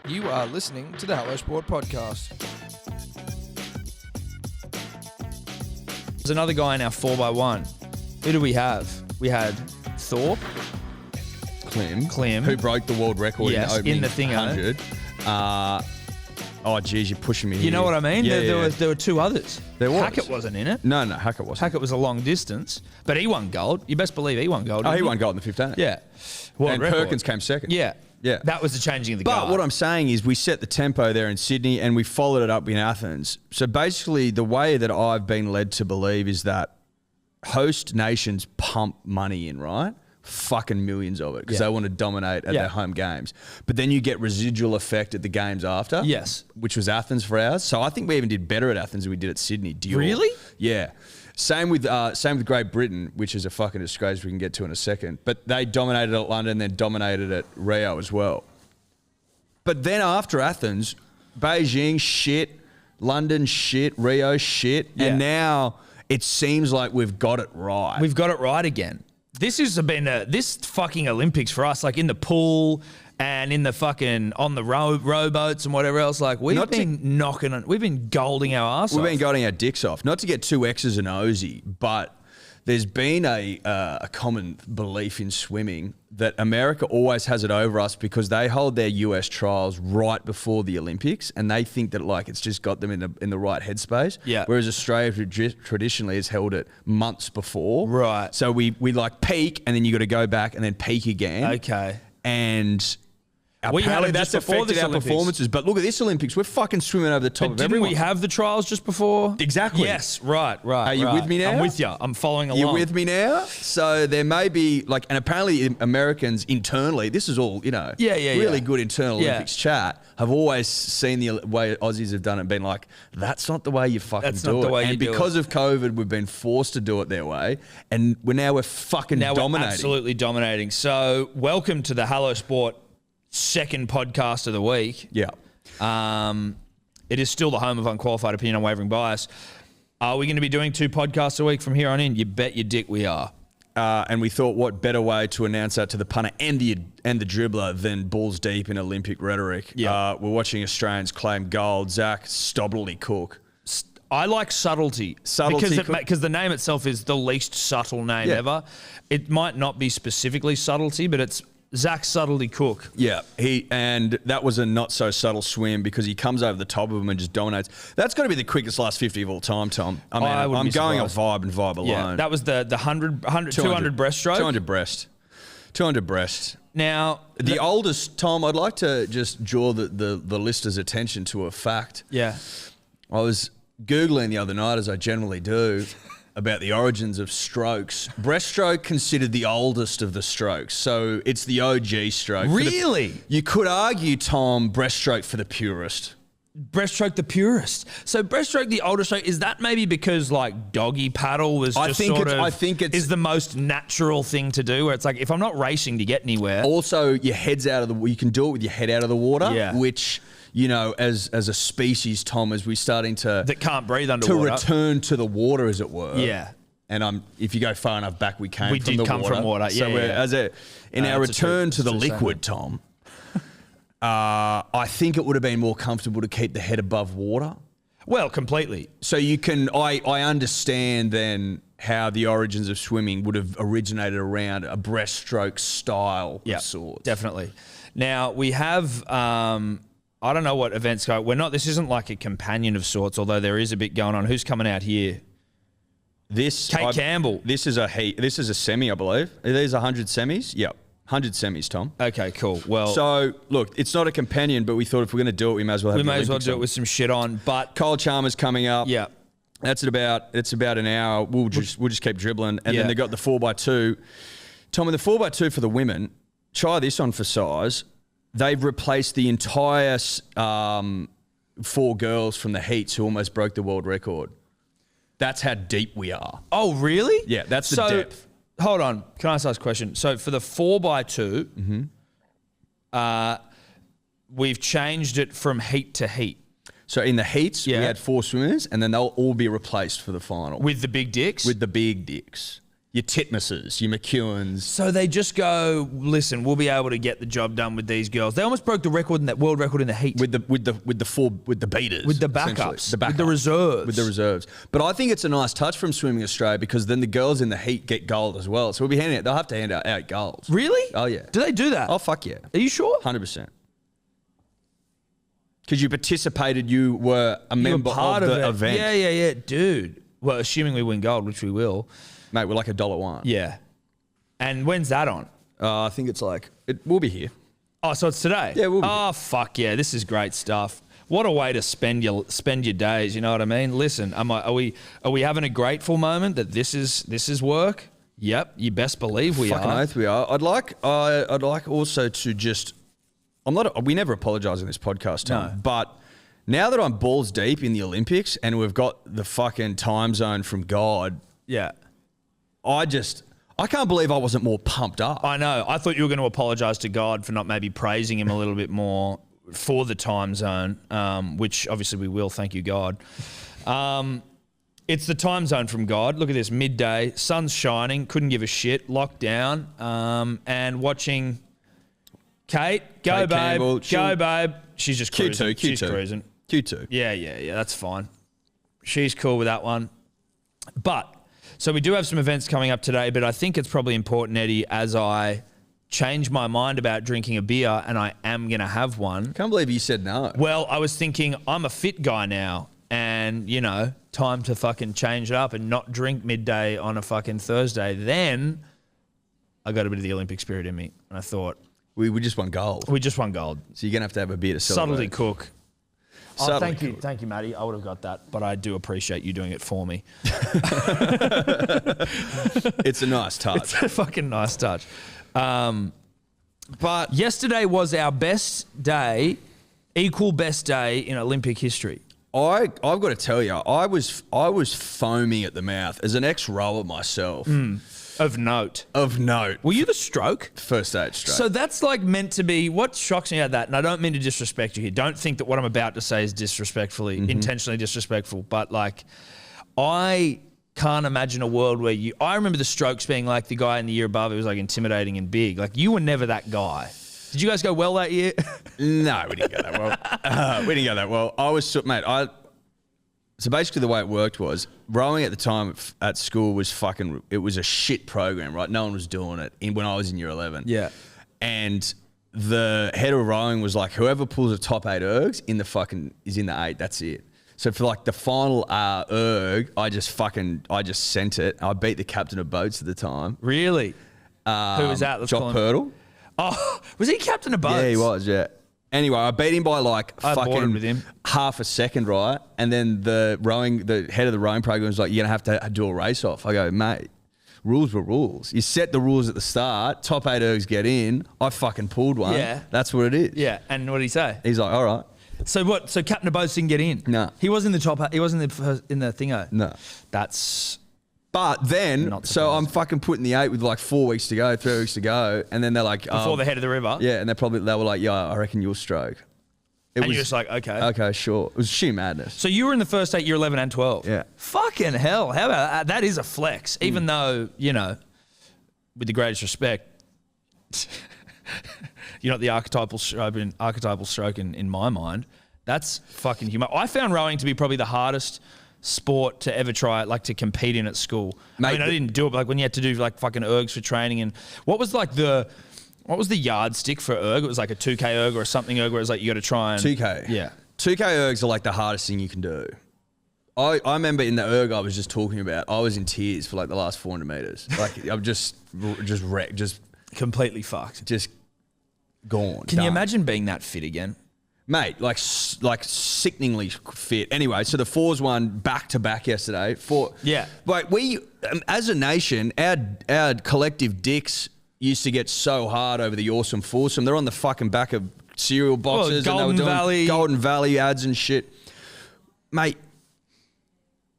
You are listening to the Hello Sport Podcast. There's another guy in our 4x1. Who do we have? We had Thorpe. Clem. Who broke the world record in the opening the thing, 100. Oh, geez, you're pushing me here. You know what I mean? Yeah, There were two others. There was. Hackett wasn't in it. No, Hackett wasn't. Hackett was a long distance, but he won gold. You best believe he won gold. Oh, he won gold in the 15. Yeah. And Perkins came second. Yeah. Yeah. That was the changing of the guard. But what I'm saying is we set the tempo there in Sydney and we followed it up in Athens. So basically the way that I've been led to believe is that host nations pump money in, right? Fucking millions of it because they want to dominate at their home games. But then you get residual effect at the games after. Yes. Which was Athens for ours. So I think we even did better at Athens than we did at Sydney. Really? Yeah. Same with Great Britain, which is a fucking disgrace we can get to in a second. But they dominated at London, then dominated at Rio as well. But then after Athens, Beijing shit, London shit, Rio shit, and now it seems like we've got it right. We've got it right again. This has been this fucking Olympics for us, like in the pool and in the fucking on the rowboats and whatever else. Like we've been golding our ass off. We've been golding our dicks off. Not to get too X's and O'sy, but there's been a common belief in swimming that America always has it over us because they hold their US trials right before the Olympics and they think that like it's just got them in the right headspace. Yeah. Whereas Australia traditionally has held it months before. Right. So we like peak and then you got to go back and then peak again. Okay. And apparently that's affected our performances. But look at this Olympics. We're fucking swimming over the top of everyone. Didn't we have the trials just before? Exactly. Yes, right. Are you with me now? I'm with you. I'm following along. You with me now? So there may be like, and apparently Americans internally, this is all, really good internal Olympics chat, have always seen the way Aussies have done it and been like, that's not the way you fucking That's do not it. the way you and do it. because of COVID, we've been forced to do it their way. And we're fucking dominating. We're absolutely dominating. So welcome to the Hello Sport second podcast of the week. Yeah. It is still the home of unqualified opinion, unwavering bias. Are we going to be doing 2 podcasts a week from here on in? You bet your dick we are. And we thought, what better way to announce that to the punter and the dribbler than balls deep in Olympic rhetoric? Yeah. We're watching Australians claim gold. Zach Stobblely Cook. I like subtlety. Because the name itself is the least subtle name ever. It might not be specifically subtlety, but it's Zach Subtlety Cook. Yeah, and that was a not so subtle swim because he comes over the top of him and just dominates. That's got to be the quickest last 50 of all time, Tom. I mean, I'm going on vibe and vibe alone. Yeah, that was the 200 breaststroke. 200 breast. Now, the oldest, Tom, I'd like to just draw the listener's attention to a fact. Yeah. I was Googling the other night, as I generally do, about the origins of strokes. Breaststroke considered the oldest of the strokes, so it's the OG stroke. Really? You could argue, Tom, breaststroke for the purist. Breaststroke the purist. So breaststroke the oldest stroke, is that maybe because like doggy paddle was I think it's the most natural thing to do, where it's like if I'm not racing to get anywhere. Also, your head's out of you can do it with your head out of the water, which, as a species, Tom, as we're starting to that can't breathe underwater, to return to the water, as it were. Yeah. And if you go far enough back, we did come from water. So in our return to the liquid, Tom, I think it would have been more comfortable to keep the head above water. Well, completely. So you can, I understand then how the origins of swimming would have originated around a breaststroke style of sorts. Definitely. Now we have, I don't know what events go. This isn't like a companion of sorts, although there is a bit going on. Who's coming out here? Kate Campbell. This is a semi, I believe. Are these 100 semis? Yep. 100 semis, Tom. Okay, cool. Well, so look, it's not a companion, but we thought if we're going to do it, we may as well do it with some shit on. But Chalmers coming up. Yeah. That's it's about an hour. We'll just keep dribbling. And then they got the 4x2. Tom, in the 4x2 for the women, try this on for size. They've replaced the entire 4 girls from the heats who almost broke the world record. That's how deep we are. Oh, really? Yeah, that's the depth. Hold on. Can I ask a question? So for the 4x2, we've changed it from heat to heat. So in the heats, we had 4 swimmers, and then they'll all be replaced for the final. With the big dicks? With the big dicks. your Titmuses, your McEwens. So they just go, listen, we'll be able to get the job done with these girls. They almost broke the record in that world record in the heat with the beaters, with the backups, with the reserves, But I think it's a nice touch from Swimming Australia because then the girls in the heat get gold as well. So they'll have to hand out 8 golds. Really? Oh yeah. Do they do that? Oh fuck yeah. Are you sure? 100%. Because you participated, you were a member part of the event. Yeah, dude. Well, assuming we win gold, which we will. Mate, we're like $1. Yeah. And when's that on? I think it's like, we'll be here. Oh, so it's today? Yeah, we'll be Oh, fuck yeah. This is great stuff. What a way to spend your days, you know what I mean? Listen, are we having a grateful moment that this is work? Yep, you best believe we Fucking are. oath we are. I'd like also to just, we never apologise in this podcast, Tom, No. but now that I'm balls deep in the Olympics and we've got the fucking time zone from God, Yeah. I can't believe I wasn't more pumped up. I know. I thought you were going to apologise to God for not maybe praising him a little bit more for the time zone, which obviously we will. Thank you, God. It's the time zone from God. Look at this, midday, sun's shining, couldn't give a shit, locked down, and watching Kate, go Kate babe, Campbell, go babe. She's just cruising. Q2. She's cruising. Q2. Yeah, that's fine. She's cool with that one. But, so we do have some events coming up today, but I think it's probably important, Eddie, as I change my mind about drinking a beer, and I am going to have one. Can't believe you said no. Well, I was thinking I'm a fit guy now, and, you know, time to fucking change it up and not drink midday on a fucking Thursday. Then I got a bit of the Olympic spirit in me, and I thought, We just won gold. we just won gold. So you're going to have a beer to celebrate. Subtlety cook. Oh, Subtly thank you, Matty. I would have got that, but I do appreciate you doing it for me. It's a nice touch. It's a fucking nice touch. But yesterday was our best day, equal best day in Olympic history. I've got to tell you, I was foaming at the mouth as an ex-rower myself. Of note. Were you the stroke? First stage stroke. So that's like meant to be, what shocks me about that, and I don't mean to disrespect you here. Don't think that what I'm about to say is intentionally disrespectful, but like, I can't imagine a world where I remember the strokes being like the guy in the year above, it was like intimidating and big. Like, you were never that guy. Did you guys go well that year? No, we didn't go that well. I was, mate, so basically the way it worked was rowing at the time at school was it was a shit program, right? No one was doing it when I was in year 11. Yeah. And the head of rowing was like, whoever pulls the top 8 ergs is in the 8. That's it. So for like the final erg, I just sent it. I beat the captain of boats at the time. Really? Who was that? Let's Jock Purtle. Oh, was he captain of boats? Yeah, he was, yeah. Anyway, I beat him by like I boarded with fucking him. half a second, right? And then the head of the rowing program was like, you're going to have to do a race off. I go, mate, rules were rules. You set the rules at the start, top 8 ergs get in. I fucking pulled one. Yeah. That's what it is. Yeah, and what did he say? He's like, all right. So what? So captain of boats didn't get in? No. He wasn't in the top. He wasn't in the thingo. No. That's. But then, Not so I'm fucking putting the 8 with like 4 weeks to go, 3 weeks to go. And then they're like, Before the head of the river? yeah. And they were like, yeah, I reckon you'll stroke. And you're just like, okay. Okay, sure. It was sheer madness. So you were in the first 8, year 11 and 12. Yeah. Fucking hell. How about that? That is a flex. Even though, you know, with the greatest respect, you're not the archetypal stroke in my mind. That's fucking human. I found rowing to be probably the hardest sport to ever try, like to compete in at school. Mate, I mean, I didn't do it, but like when you had to do like fucking ergs for training, and what was the yardstick for erg? It was like a 2K erg or something erg where it was like you got to try and 2K. Yeah. 2K ergs are like the hardest thing you can do. I remember in the erg I was just talking about, I was in tears for like the last 400 meters. Like I'm just wrecked, just completely fucked. Just gone. Can you imagine being that fit again? Mate, like sickeningly fit. Anyway, so the 4s won back to back yesterday. Yeah. Like we, as a nation, our collective dicks used to get so hard over the awesome foursome. They're on the fucking back of cereal boxes and they were doing Golden Valley ads and shit. Mate,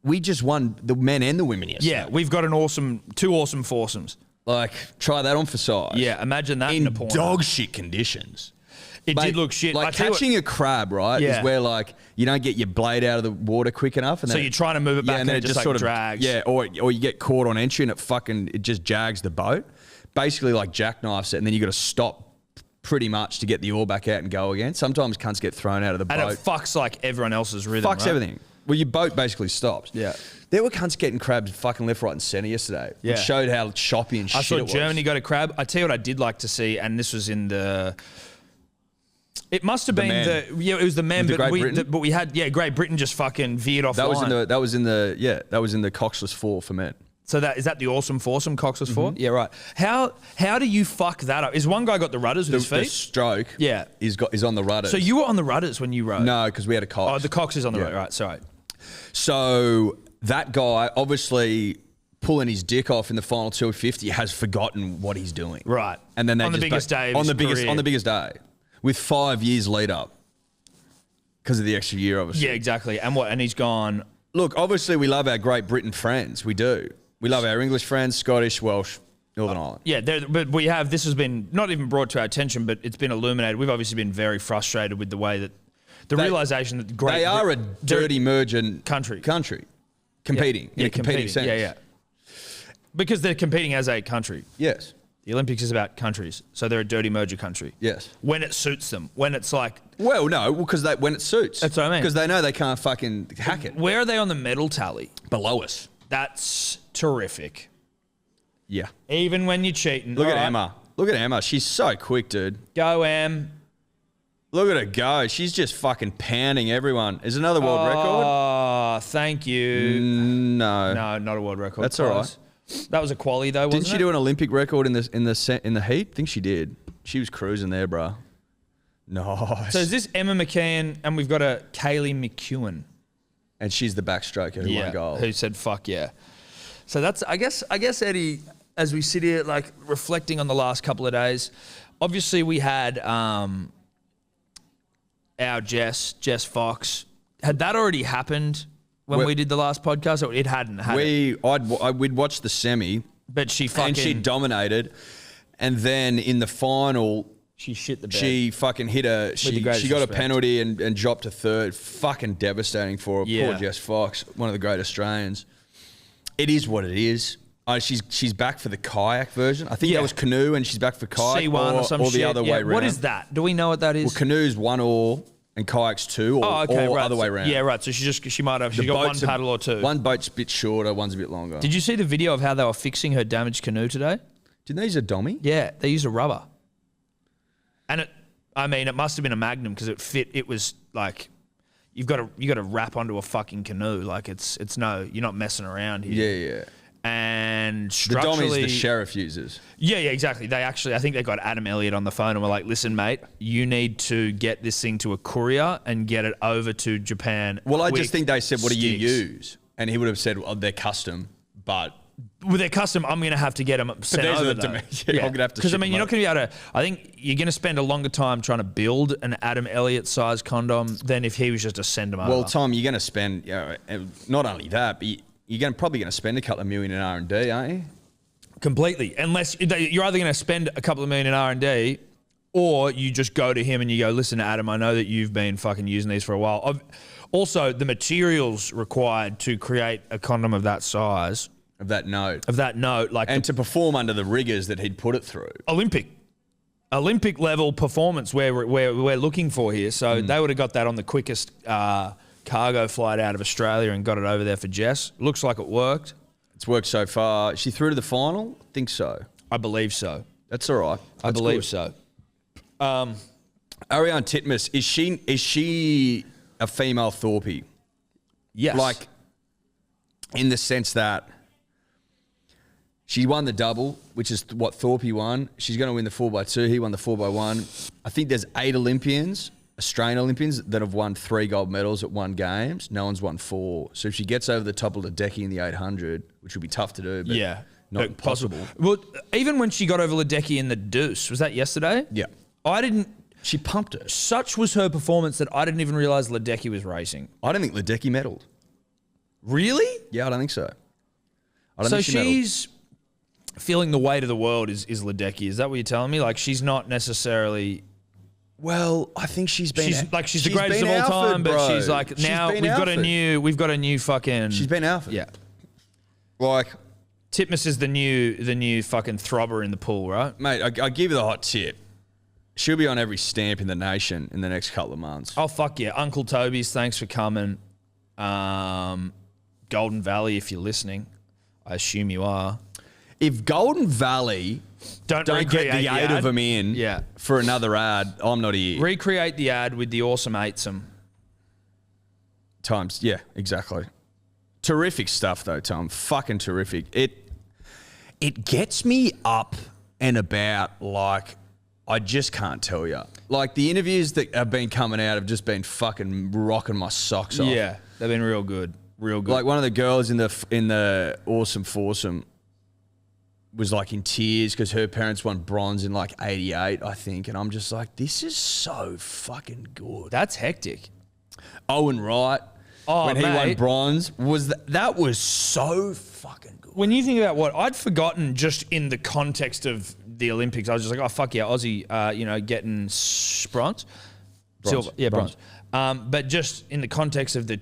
we just won the men and the women yesterday. Yeah, we've got two awesome foursomes. Like, try that on for size. Yeah, imagine that in a porno. dog shit conditions. It did look shit. Like catching a crab, right, is where like you don't get your blade out of the water quick enough, and so you're trying to move it back, and then it just like sort of drags. Yeah, or you get caught on entry and it just jags the boat. Basically, like jackknifes it, and then you got to stop pretty much to get the oar back out and go again. Sometimes cunts get thrown out of the boat. And it fucks like everyone else's rhythm. Fucks everything. Well, your boat basically stops. Yeah. There were cunts getting crabs fucking left, right, and centre yesterday. Yeah. Which showed how choppy and shit it was. I saw Germany got a crab. I tell you what I did like to see, and this was in the. It must have been it was the men, but we had Great Britain just fucking veered off. That was in the Coxless Four for men. So is that the awesome foursome Coxless Four? Yeah, right. How do you fuck that up? Is one guy got the rudders with his feet? The stroke is on the rudders. So you were on the rudders when you rowed? No, because we had a Cox. Oh, the Cox is on the rudder. Right, sorry. So that guy obviously pulling his dick off in the final 250 has forgotten what he's doing. Right. And then on the biggest day of his career. On the biggest day. With 5 years lead up. Because of the extra year, obviously. Yeah, exactly. And he's gone. Look, obviously we love our Great Britain friends. We do. We love our English friends, Scottish, Welsh, Northern Ireland. Yeah, but this has been not even brought to our attention, but it's been illuminated. We've obviously been very frustrated with the way that realization that they are a dirty mergent country competing in a competing sense. Yeah. Because they're competing as a country. Yes. The Olympics is about countries, so they're a dirty merger country. Yes. When it suits them, when it's like. Well, no, because when it suits. That's what I mean. Because they know they can't fucking hack it. Where are they on the medal tally? Below us. That's terrific. Yeah. Even when you're cheating. Look at Emma. Look at Emma. She's so quick, dude. Go, Em. Look at her go. She's just fucking pounding everyone. Is another world record? Oh, thank you. No. No, not a world record. That's all right. That was a quali though, wasn't it? Didn't she do an Olympic record in the heat? I think she did. She was cruising there, bro. Nice. So is this Emma McKeon, and we've got a Kaylee McEwen. And she's the backstroker who won gold. Who said fuck yeah. So that's I guess Eddie, as we sit here like reflecting on the last couple of days, obviously we had our Jess Fox. Had that already happened when we did the last podcast? Or it hadn't? We'd watched the semi. But she dominated. And then in the final, she shit the bed. She fucking hit she got a penalty and dropped to third. Fucking devastating for her. Yeah. Poor Jess Fox, one of the great Australians. It is what it is. She's back for the kayak version. I think that was canoe, and she's back for kayak. C1 or some or shit. The other way around. What is that? Do we know what that is? Well, canoe's 1 oar and kayak's 2, or other way around. Yeah, right. So she might have. She's got one paddle or two. One boat's a bit shorter, one's a bit longer. Did you see the video of how they were fixing her damaged canoe today? Didn't they use a dummy? Yeah, they used a rubber. And it must have been a Magnum because it fit. It was like you got to wrap onto a fucking canoe. Like it's no, you're not messing around here. Yeah. And structurally, the dummies the sheriff uses. Yeah, exactly. I think they got Adam Elliott on the phone and were like, "Listen, mate, you need to get this thing to a courier and get it over to Japan." Well, I just think they said, "What do you use?" And he would have said, "Well, they're custom, but." With their custom, I'm going to have to get them sent over. I'm going to have to. Because you're not going to be able to. I think you're going to spend a longer time trying to build an Adam Elliott size condom than if he was just to send them over. Well, Tom, you're going to spend not only that, but you're probably going to spend a couple of million in R&D, aren't you? Completely. Unless you're either going to spend a couple of million in R&D, or you just go to him and you go, "Listen, Adam, I know that you've been fucking using these for a while. Also, the materials required to create a condom of that size." Of that note, like, and to perform under the rigors that he'd put it through. Olympic level performance we're looking for here. So they would have got that on the quickest cargo flight out of Australia and got it over there for Jess. Looks like it worked. It's worked so far. Is she through to the final? I think so. I believe so. That's all right. I believe so. Ariane Titmus, is she a female Thorpe? Yes. Like, in the sense that she won the double, which is what Thorpe won. She's going to win the 4x2. He won the 4x1. I think there's 8 Olympians, Australian Olympians, that have won 3 gold medals at 1 Games. No one's won 4. So if she gets over the top of Ledecky in the 800, which would be tough to do, but not impossible. Well, even when she got over Ledecky in the deuce, was that yesterday? Yeah. She pumped her. Such was her performance that I didn't even realise Ledecky was racing. I don't think Ledecky medalled. Really? Yeah, I don't think so. She's feeling the weight of the world is Ledecky. Is that what you're telling me? Like, she's not necessarily Well, I think she's the greatest of all time, but she's like now we've got a new fucking. She's been Alfred. Yeah. Like Titmus is the new fucking throbber in the pool, right? Mate, I give you the hot tip. She'll be on every stamp in the nation in the next couple of months. Oh, fuck yeah. Uncle Toby's, thanks for coming. Golden Valley, if you're listening. I assume you are. If Golden Valley don't get the 8 of them in for another ad, I'm not here. Recreate the ad with the awesome 8-some. Times, yeah, exactly. Terrific stuff, though, Tom. Fucking terrific. It gets me up and about like I just can't tell you. Like the interviews that have been coming out have just been fucking rocking my socks off. Yeah, they've been real good. Real good. Like one of the girls in the awesome foursome was like in tears because her parents won bronze in like 88, I think. And I'm just like, this is so fucking good. That's hectic. Owen Wright, when he won bronze, that was so fucking good. When you think about what I'd forgotten just in the context of the Olympics, I was just like, oh, fuck yeah, Aussie, getting bronze. Silver. Yeah, bronze. But just in the context of the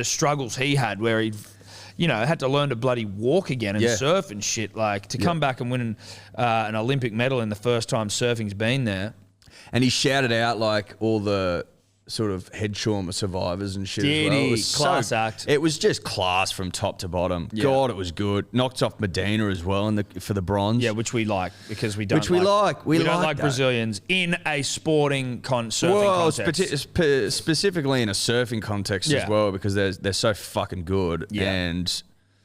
struggles he had where he had to learn to bloody walk again and surf and shit, like to come back and win an Olympic medal in the first time surfing's been there. And he shouted out like all the sort of head trauma survivors and shit as well. It was class act. It was just class from top to bottom. Yeah. God, it was good. Knocked off Medina as well for the bronze. Yeah, which we like because we don't We don't like Brazilians in a sporting surfing context. Specifically in a surfing context as well because they're so fucking good. Yeah.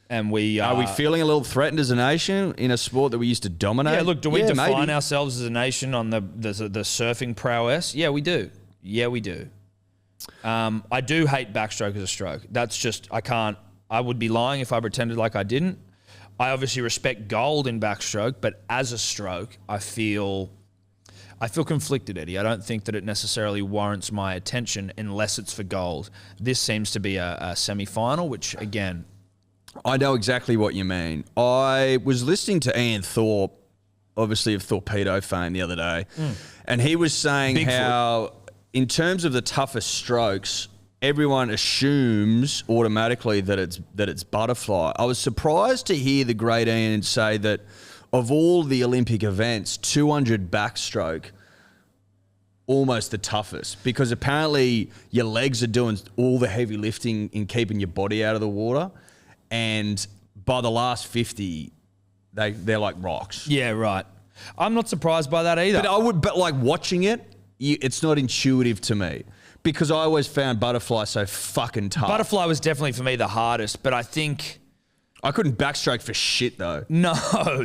And we are we feeling a little threatened as a nation in a sport that we used to dominate? Yeah, look, do we define ourselves as a nation on the surfing prowess? Yeah, we do. Yeah, we do. I do hate backstroke as a stroke. That's just, I would be lying if I pretended like I didn't. I obviously respect gold in backstroke, but as a stroke, I feel conflicted, Eddie. I don't think that it necessarily warrants my attention unless it's for gold. This seems to be a semi-final, which again... I know exactly what you mean. I was listening to Ian Thorpe, obviously of Torpedo fame, the other day, and he was saying how... in terms of the toughest strokes, everyone assumes automatically that it's butterfly. I was surprised to hear the great Ian say that of all the Olympic events, 200 backstroke, almost the toughest because apparently your legs are doing all the heavy lifting in keeping your body out of the water, and by the last 50, they're like rocks. Yeah, right. I'm not surprised by that either. But like watching it. It's not intuitive to me because I always found butterfly so fucking tough. Butterfly was definitely for me the hardest, but I think... I couldn't backstroke for shit though. No,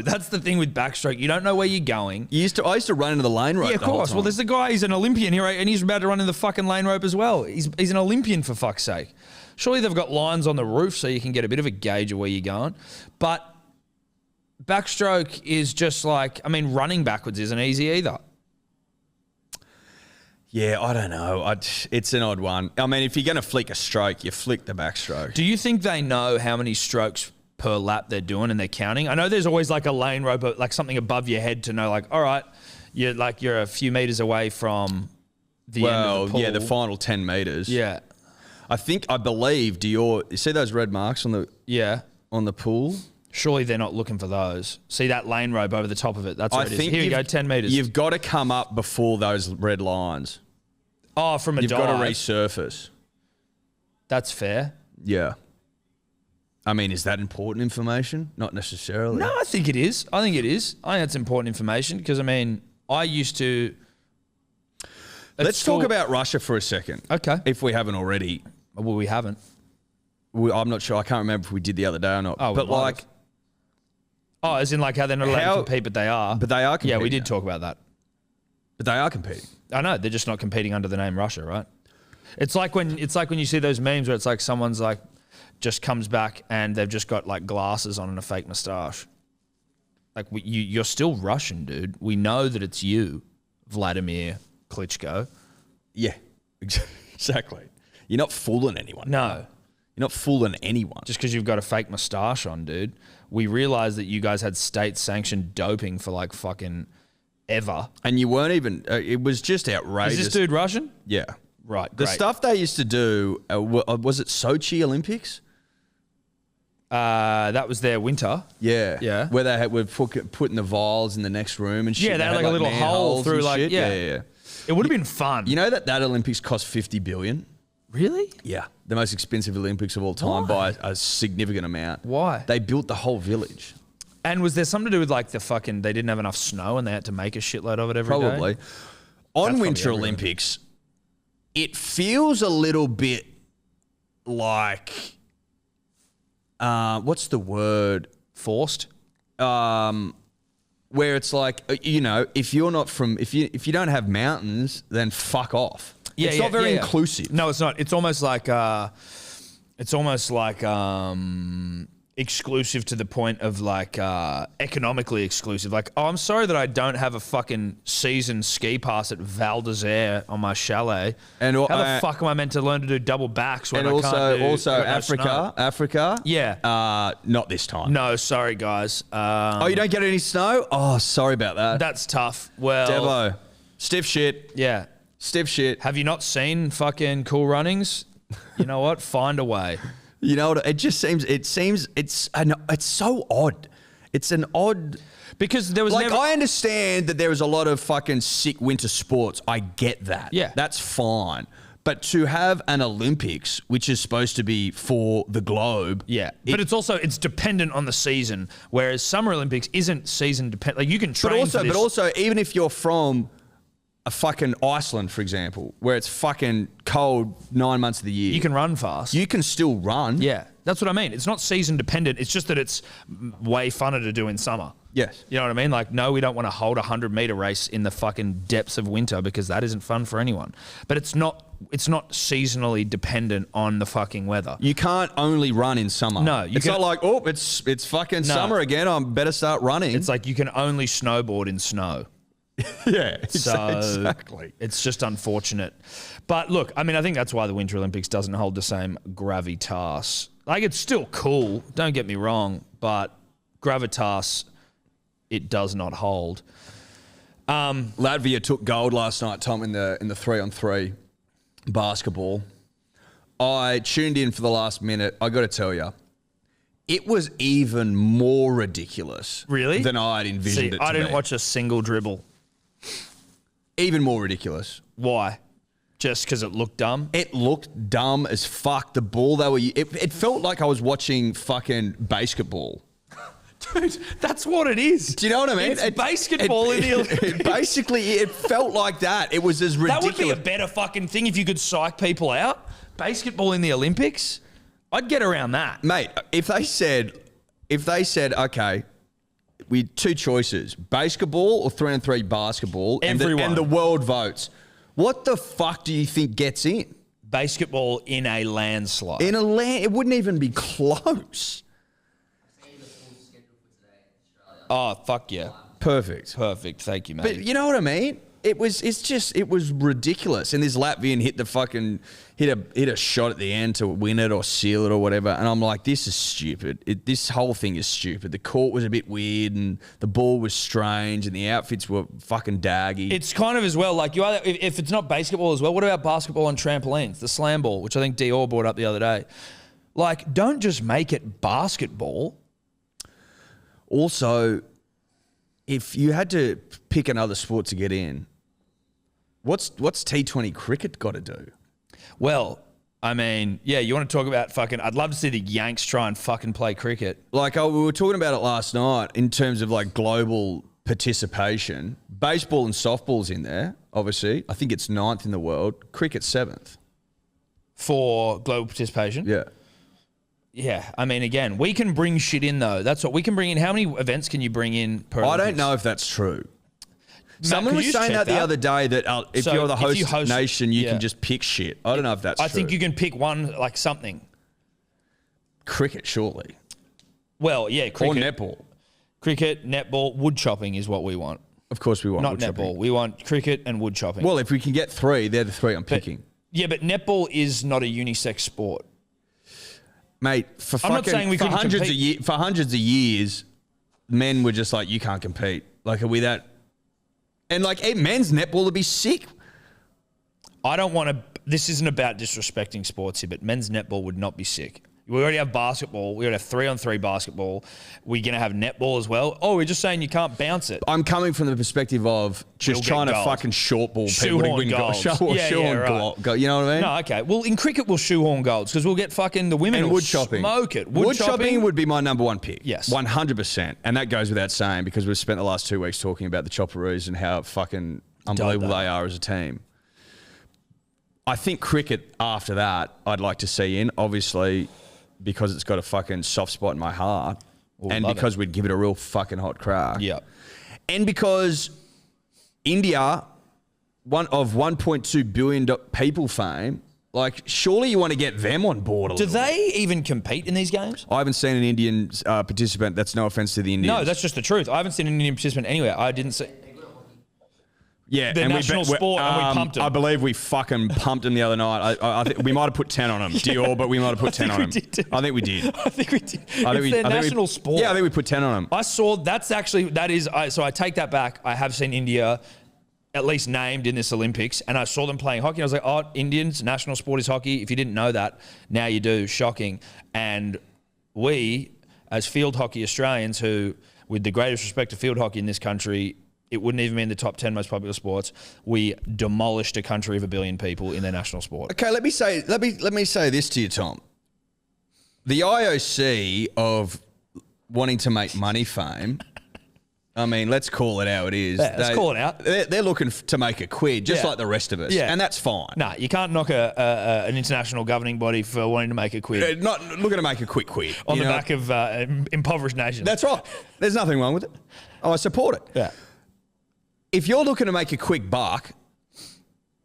that's the thing with backstroke. You don't know where you're going. I used to run into the lane rope. Yeah, of course. Well, there's a guy, he's an Olympian here, and he's about to run in the fucking lane rope as well. He's an Olympian for fuck's sake. Surely they've got lines on the roof so you can get a bit of a gauge of where you're going. But backstroke is just like, running backwards isn't easy either. Yeah, I don't know. It's an odd one. If you're going to flick a stroke, you flick the backstroke. Do you think they know how many strokes per lap they're doing and they're counting? I know there's always like a lane rope, like something above your head to know, like, all right, you're a few meters away from the end of the pool. Yeah, the final 10 meters. Yeah. I believe you see those red marks on the pool? Surely they're not looking for those. See that lane rope over the top of it? That's what it is. Here you go, 10 meters. You've got to come up before those red lines. Oh, from a dive. You've got to resurface. That's fair. Yeah. Is that important information? Not necessarily. No, I think it is. I think it's important information because, I used to... Let's talk about Russia for a second. Okay. If we haven't already. Well, we haven't. I'm not sure. I can't remember if we did the other day or not. Oh, but like... Have. Oh, as in like how they're not allowed to compete, but they are. But they are competing. Yeah, we did talk about that. But they are competing. I know, they're just not competing under the name Russia, right? It's like when you see those memes where it's like someone's like just comes back and they've just got like glasses on and a fake moustache. Like you're still Russian, dude. We know that it's you, Vladimir Klitschko. Yeah, exactly. You're not fooling anyone. No. You're not fooling anyone. Just because you've got a fake moustache on, dude. We realized that you guys had state-sanctioned doping for like fucking ever. And you weren't even, it was just outrageous. Is this dude Russian? Yeah. Right, The great. stuff they used to do, was it Sochi Olympics? That was their winter. Yeah. Yeah. Where they were putting the vials in the next room and shit. Yeah, they had like a little hole through like, shit. yeah. Yeah. It would have been fun. You know that Olympics cost $50 billion? Really? Yeah. The most expensive Olympics of all time by a significant amount. Why? They built the whole village. And was there something to do with like they didn't have enough snow and they had to make a shitload of it every day? Probably. On Winter Olympics, it feels a little bit like, what's the word? Forced? Where it's like, if you're not from, if you don't have mountains, then fuck off. Yeah, it's not very inclusive. No, it's not. It's almost like exclusive to the point of like economically exclusive. Like, oh, I'm sorry that I don't have a fucking season ski pass at Val d'Isere on my chalet. And how the fuck am I meant to learn to do double backs when I can't do Africa? Yeah. Not this time. No, sorry guys. You don't get any snow? Oh, sorry about that. That's tough. Well, Devo, stiff shit. Yeah. Stiff shit. Have you not seen fucking Cool Runnings? You know what? Find a way. You know what? It's so odd. It's an odd. Because there was I understand that there was a lot of fucking sick winter sports. I get that. Yeah. That's fine. But to have an Olympics, which is supposed to be for the globe. Yeah. But it's dependent on the season, whereas Summer Olympics isn't season dependent. Like you can train for this. But also, even if you're from a fucking Iceland, for example, where it's fucking cold 9 months of the year. You can run fast. You can still run. Yeah. That's what I mean. It's not season dependent. It's just that it's way funner to do in summer. Yes. You know what I mean? Like, no, we don't want to hold a 100-meter race in the fucking depths of winter because that isn't fun for anyone. But it's not seasonally dependent on the fucking weather. You can't only run in summer. No. It's not like, it's fucking summer again. I better start running. It's like you can only snowboard in snow. Yeah, so exactly. It's just unfortunate. But look, I mean, I think that's why the Winter Olympics doesn't hold the same gravitas. Like, it's still cool, don't get me wrong, but gravitas, it does not hold. Latvia took gold last night, Tom, in the 3-on-3 basketball. I tuned in for the last minute. I got to tell you, it was even more ridiculous. Really? Than I'd envisioned it to I didn't be. watch a single dribble. Even more ridiculous. Why? Just because it looked dumb? It looked dumb as fuck. The ball it felt like I was watching fucking basketball. Dude, that's what it is. Do you know what I mean? It's basketball in the Olympics. Basically, it felt like that. It was as ridiculous. That would be a better fucking thing if you could psych people out. Basketball in the Olympics? I'd get around that. Mate, if they said, okay, we had two choices, basketball or 3-on-3 basketball, and the world votes, what the fuck do you think gets in? Basketball in a landslide. It wouldn't even be close. Oh, fuck yeah. Perfect. Thank you, mate. But you know what I mean? It was ridiculous. And this Latvian hit a shot at the end to win it or seal it or whatever. And I'm like, this is stupid. This whole thing is stupid. The court was a bit weird and the ball was strange and the outfits were fucking daggy. It's kind of as well, like if it's not basketball as well, what about basketball on trampolines? The slam ball, which I think Dior brought up the other day. Like, don't just make it basketball. Also, if you had to pick another sport to get in, what's T20 cricket got to do? Well, I mean, yeah, you want to talk about fucking... I'd love to see the Yanks try and fucking play cricket. Like, we were talking about it last night in terms of, like, global participation. Baseball and softball's in there, obviously. I think it's 9th in the world. Cricket's 7th. For global participation? Yeah. Yeah, I mean, again, we can bring shit in, though. That's what we can bring in. How many events can you bring in per I Olympics? don't know if that's true. Matt, Someone was saying that the other day that if So you're the if you host nation, you can just pick shit. I don't know if that's true. I think you can pick one, like something. Cricket, surely. Well, yeah, cricket. Or netball. Cricket, netball, wood chopping is what we want. Of course we want Not wood netball. chopping. We want cricket and wood chopping. Well, if we can get 3, they're the 3 I'm picking. Yeah, but netball is not a unisex sport. Mate, for I'm not saying we couldn't compete. For hundreds of years, men were just like, you can't compete. Like, are we that And like men's netball would be sick. I don't want to. This isn't about disrespecting sports here, but men's netball would not be sick. We already have basketball. We already have 3-on-3 basketball. We're going to have netball as well. Oh, we're just saying you can't bounce it. I'm coming from the perspective of just trying to fucking shortball people to win goals. Shoehorn goals. You know what I mean? No, okay. Well, in cricket, we'll shoehorn goals because we'll get fucking the women and wood chopping. Smoke it. Wood chopping would be my number one pick. Yes. 100%. And that goes without saying because we've spent the last 2 weeks talking about the Chopperoos and how fucking unbelievable they are as a team. I think cricket after that, I'd like to see in, obviously, because it's got a fucking soft spot in my heart, and because we'd give it a real fucking hot crack. Yeah. And because India, one of 1.2 billion people fame, like surely you want to get them on board a little bit. Do they even compete in these games? I haven't seen an Indian participant. That's no offense to the Indians. No, that's just the truth. I haven't seen an Indian participant anywhere. I didn't see. Yeah, the national sport, and we pumped them. I believe we fucking pumped them the other night. I think we might have put 10 on them, Dior, but we might have put 10 on them. I think we did. I think we did. It's their national sport. Yeah, I think we put 10 on them. I saw so I take that back. I have seen India at least named in this Olympics, and I saw them playing hockey. I was like, oh, Indians' national sport is hockey. If you didn't know that, now you do. Shocking. And we, as field hockey Australians, who, with the greatest respect to field hockey in this country, it wouldn't even be in the top 10 most popular sports. We demolished a country of 1 billion people in their national sport. Okay, let me say this to you, Tom. The IOC of wanting to make money fame, I mean, let's call it how it is. Yeah, let's call it out. They're looking to make a quid, just like the rest of us. Yeah. And that's fine. Nah, you can't knock an international governing body for wanting to make a quid. Not looking to make a quick quid. On the back of impoverished nations. That's right. There's nothing wrong with it. Oh, I support it. Yeah. If you're looking to make a quick buck,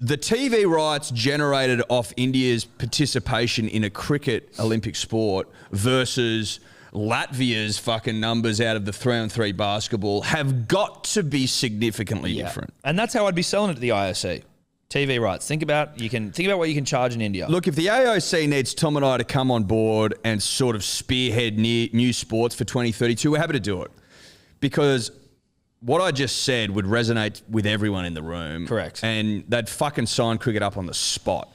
the TV rights generated off India's participation in a cricket Olympic sport versus Latvia's fucking numbers out of the 3-on-3 basketball have got to be significantly different. And that's how I'd be selling it to the IOC. TV rights. Think about what you can charge in India. Look, if the AOC needs Tom and I to come on board and sort of spearhead new sports for 2032, we're happy to do it. Because what I just said would resonate with everyone in the room. Correct. And they'd fucking sign cricket up on the spot.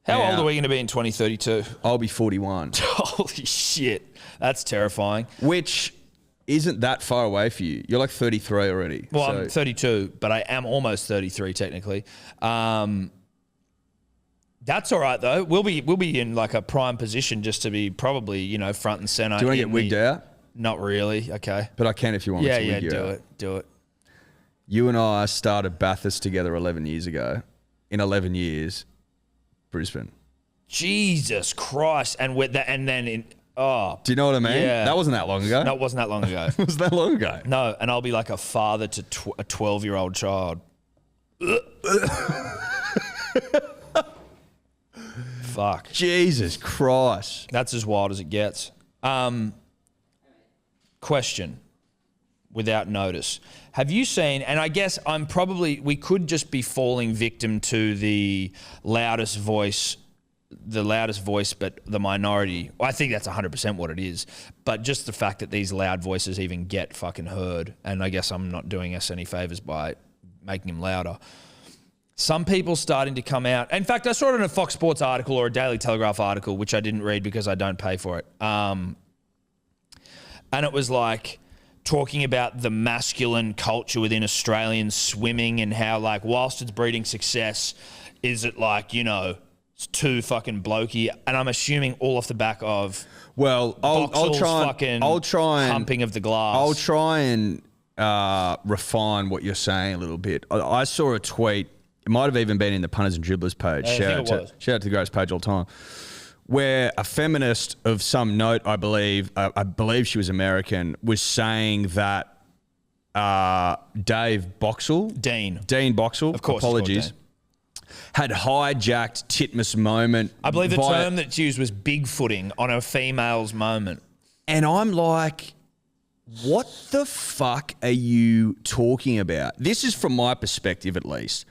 How old are we going to be in 2032? I'll be 41. Holy shit. That's terrifying. Which isn't that far away for you. You're like 33 already. Well, I'm 32, but I am almost 33 technically. That's all right though. We'll be in like a prime position just to be probably, front and center. Do you want to get wigged out? Not really. Okay. But I can if you want me to wig you out. Do it. You and I started Bathurst together 11 years ago. In 11 years, Brisbane. Jesus Christ. Do you know what I mean? Yeah. That wasn't that long ago. No, it wasn't that long ago. It was that long ago. No, and I'll be like a father to a 12-year-old child. Fuck. Jesus Christ. That's as wild as it gets. Question, without notice. Have you seen, and I guess we could just be falling victim to the loudest voice, but the minority. I think that's 100% what it is. But just the fact that these loud voices even get fucking heard, and I guess I'm not doing us any favors by making them louder. Some people starting to come out. In fact, I saw it in a Fox Sports article or a Daily Telegraph article, which I didn't read because I don't pay for it. And it was like talking about the masculine culture within Australian swimming and how, like, whilst it's breeding success, is it like, it's too fucking blokey? And I'm assuming all off the back of I'll try and humping of the glass. I'll try and refine what you're saying a little bit. I saw a tweet. It might have even been in the Punters and Dribblers page. Shout out to the greatest page all the time. Where a feminist of some note, I believe she was American, was saying that Dean Boxall, of course, apologies, had hijacked Titmus moment. I believe the term that's used was bigfooting on a female's moment. And I'm like, what the fuck are you talking about? This is from my perspective, at least.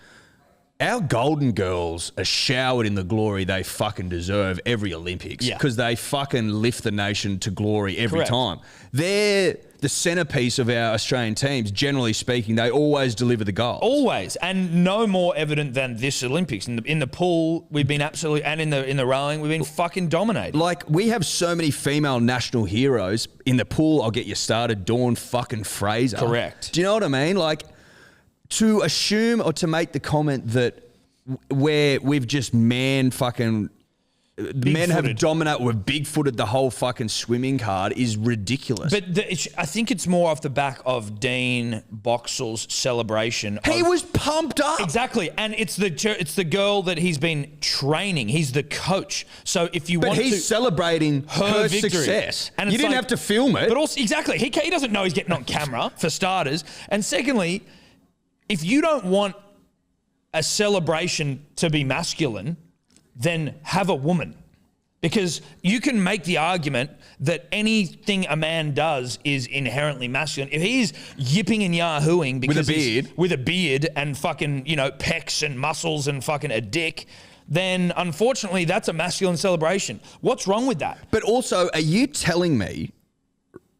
our golden girls are showered in the glory they fucking deserve every Olympics because they fucking lift the nation to glory every time. They're the centerpiece of our Australian teams. Generally speaking, they always deliver the goals. Always, and no more evident than this Olympics. In the pool, we've been absolutely, and in the rowing, we've been fucking dominated. Like, we have so many female national heroes. In the pool, I'll get you started, Dawn fucking Fraser. Correct. Do you know what I mean? Like, to assume or to make the comment that we've just men have dominated, we've big-footed the whole fucking swimming card is ridiculous. But I think it's more off the back of Dean Boxall's celebration. He was pumped up. Exactly. And it's the girl that he's been training. He's the coach. So if you want to... But he's celebrating her success. And you didn't have to film it. But also, exactly. He doesn't know he's getting on camera, for starters. And secondly, if you don't want a celebration to be masculine, then have a woman. Because you can make the argument that anything a man does is inherently masculine. If he's yipping and yahooing because with a beard and fucking, pecs and muscles and fucking a dick, then unfortunately that's a masculine celebration. What's wrong with that? But also, are you telling me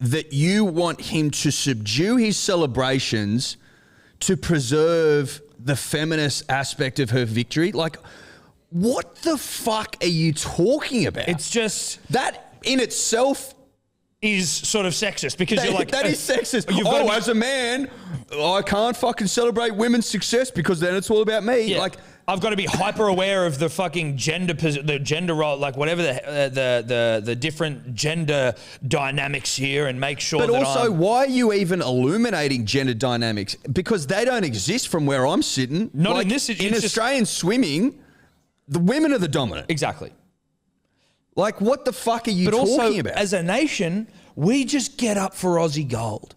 that you want him to subdue his celebrations to preserve the feminist aspect of her victory? Like, what the fuck are you talking about? It's just... That in itself is sort of sexist because you're like... That is sexist. As a man, I can't fucking celebrate women's success because then it's all about me. Yeah. Like, I've got to be hyper aware of the fucking the gender role, like whatever the different gender dynamics here, and make sure. But also, why are you even illuminating gender dynamics? Because they don't exist from where I'm sitting. Not in this. In Australian swimming, the women are the dominant. Exactly. Like, what the fuck are you talking about? As a nation, we just get up for Aussie gold.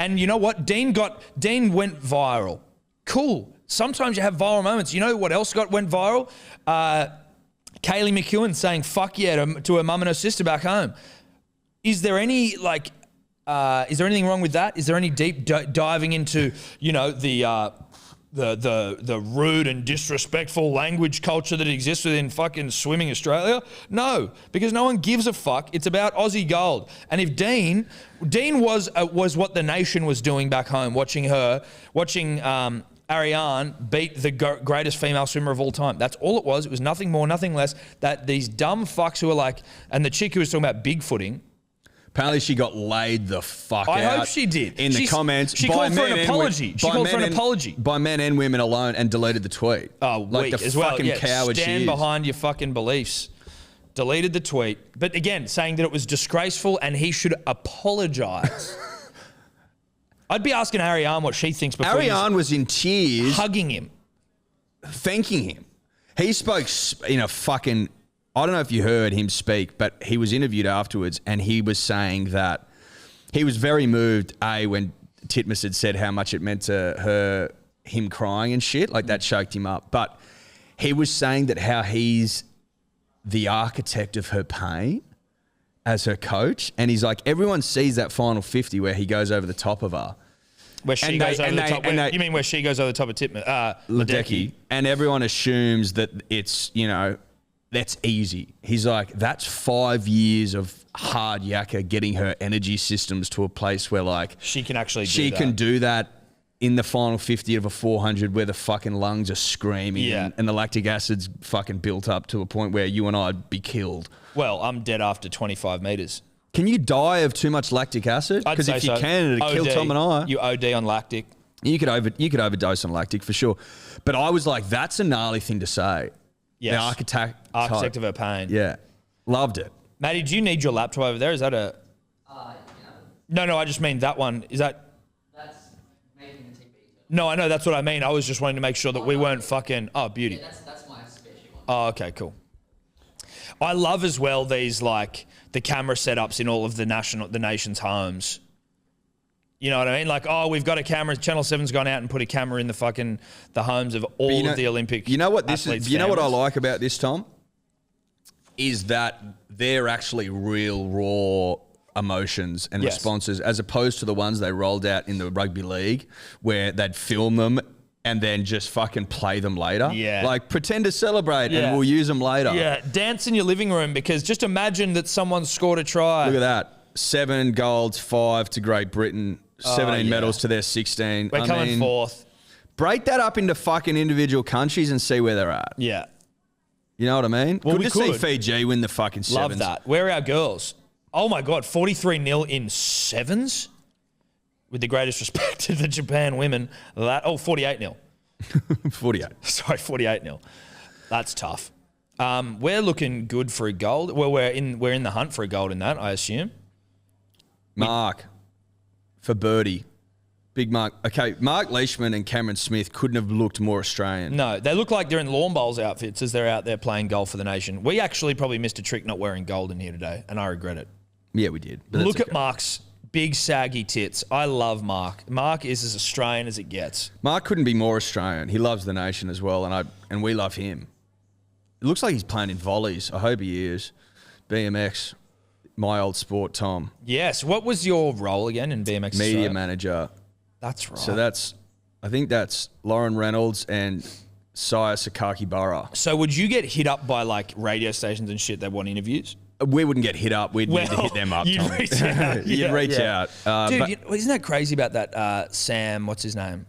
And you know what? Dean went viral. Cool. Sometimes you have viral moments. You know what else went viral? Kaylee McEwen saying "fuck yeah" to her mum and her sister back home. Is there anything wrong with that? Is there any deep diving into the rude and disrespectful language culture that exists within fucking swimming Australia? No, because no one gives a fuck. It's about Aussie gold. And if Dean was what the nation was doing back home, watching Ariane beat the greatest female swimmer of all time. That's all it was. It was nothing more, nothing less. That these dumb fucks who are like, and the chick who was talking about bigfooting. Apparently she got laid the fuck out. I hope she did. In the comments. She called for an apology. By men and women alone, and deleted the tweet. Oh, like the fucking coward she is. Stand behind your fucking beliefs. Deleted the tweet. But again, saying that it was disgraceful and he should apologize. I'd be asking Ariane what she thinks before. Ariane was in tears. Hugging him. Thanking him. He spoke in a fucking... I don't know if you heard him speak, but he was interviewed afterwards and he was saying that he was very moved, when Titmus had said how much it meant to her, him crying and shit. Like, that choked him up. But he was saying that how he's the architect of her pain as her coach. And he's like, everyone sees that final 50 where he goes over the top of her. Where she goes over the top? You mean where she goes over the top of Ledecky. And everyone assumes that it's, that's easy. He's like, that's 5 years of hard yakka getting her energy systems to a place where, like, she can actually do that in the final 50 of a 400 where the fucking lungs are screaming and the lactic acid's fucking built up to a point where you and I'd be killed. Well, I'm dead after 25 meters. Can you die of too much lactic acid? Because if you can, it'd kill Tom and I. You OD on lactic. You could overdose on lactic for sure. But I was like, that's a gnarly thing to say. Yes. The architect of her pain. Yeah. Loved it. Matty, do you need your laptop over there? Is that a... No, I just mean that one. Is that... That's making the TV. No, I know. That's what I mean. I was just wanting to make sure that we weren't fucking... Oh, beauty. Yeah, that's my special one. Oh, okay, cool. I love as well these, like, the camera setups in all of the nation's homes. You know what I mean? Like, we've got a camera. Channel 7's gone out and put a camera in the homes of all of the Olympic. You know what this is? You know what I like about this, Tom? Is that they're actually real raw emotions and responses, as opposed to the ones they rolled out in the rugby league where they'd film them and then just fucking play them later. Yeah. Like pretend to celebrate Yeah. and we'll use them later. Yeah, dance in your living room because just imagine that someone scored a try. Look at that. 7 golds, 5 to Great Britain, 17 yeah. medals to their 16. We're coming fourth. Break that up into fucking individual countries and see where they're at. Yeah. You know what I mean? Well, Good we to see could. Fiji win the fucking sevens. Love that. Where are our girls? Oh my God, 43-0 in sevens? With the greatest respect to the Japan women. 48-0. 48. Sorry, 48-0. That's tough. We're looking good for a gold. Well, we're in the hunt for a gold in that, I assume. Mark for birdie. Big Mark. Okay, Mark Leishman and Cameron Smith couldn't have looked more Australian. No, they look like they're in lawn bowls outfits as they're out there playing golf for the nation. We actually probably missed a trick not wearing gold in here today, and I regret it. Yeah, we did. But Look that's at Mark's big saggy tits. I love Mark. Mark is as Australian as it gets. Mark couldn't be more Australian. He loves the nation as well, and we love him. It looks like he's playing in volleys. I hope he is. BMX, my old sport, Tom. Yes. What was your role again in BMX Media Australia? manager. That's right. So I think that's Lauren Reynolds and Saya Sakakibara. So would you get hit up by like radio stations and shit that want interviews? We wouldn't get hit up. We'd need to hit them up, you'd Tom. reach out. You'd reach out. Dude, isn't that crazy about that Sam, what's his name,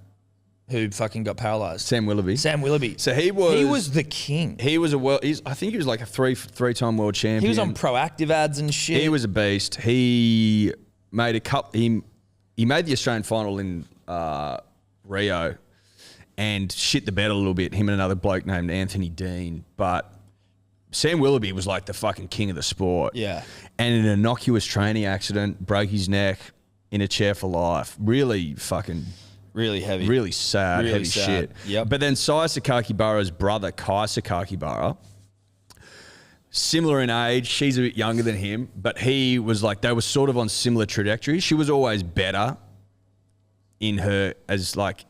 who fucking got paralysed? Sam Willoughby. Sam Willoughby. So he was the king. He was I think he was like a three-time world champion. He was on proactive ads and shit. He was a beast. He made he made the Australian final in Rio and shit the bed a little bit, him and another bloke named Anthony Dean. But Sam Willoughby was like the fucking king of the sport. Yeah. And in an innocuous training accident, broke his neck in a chair for life. Really fucking... Really heavy. Really sad, Really heavy sad. shit. Yep. But then Saya Sakakibara's brother, Kai Sakakibara, similar in age, she's a bit younger than him, but he was like, they were sort of on similar trajectories. She was always better in her as like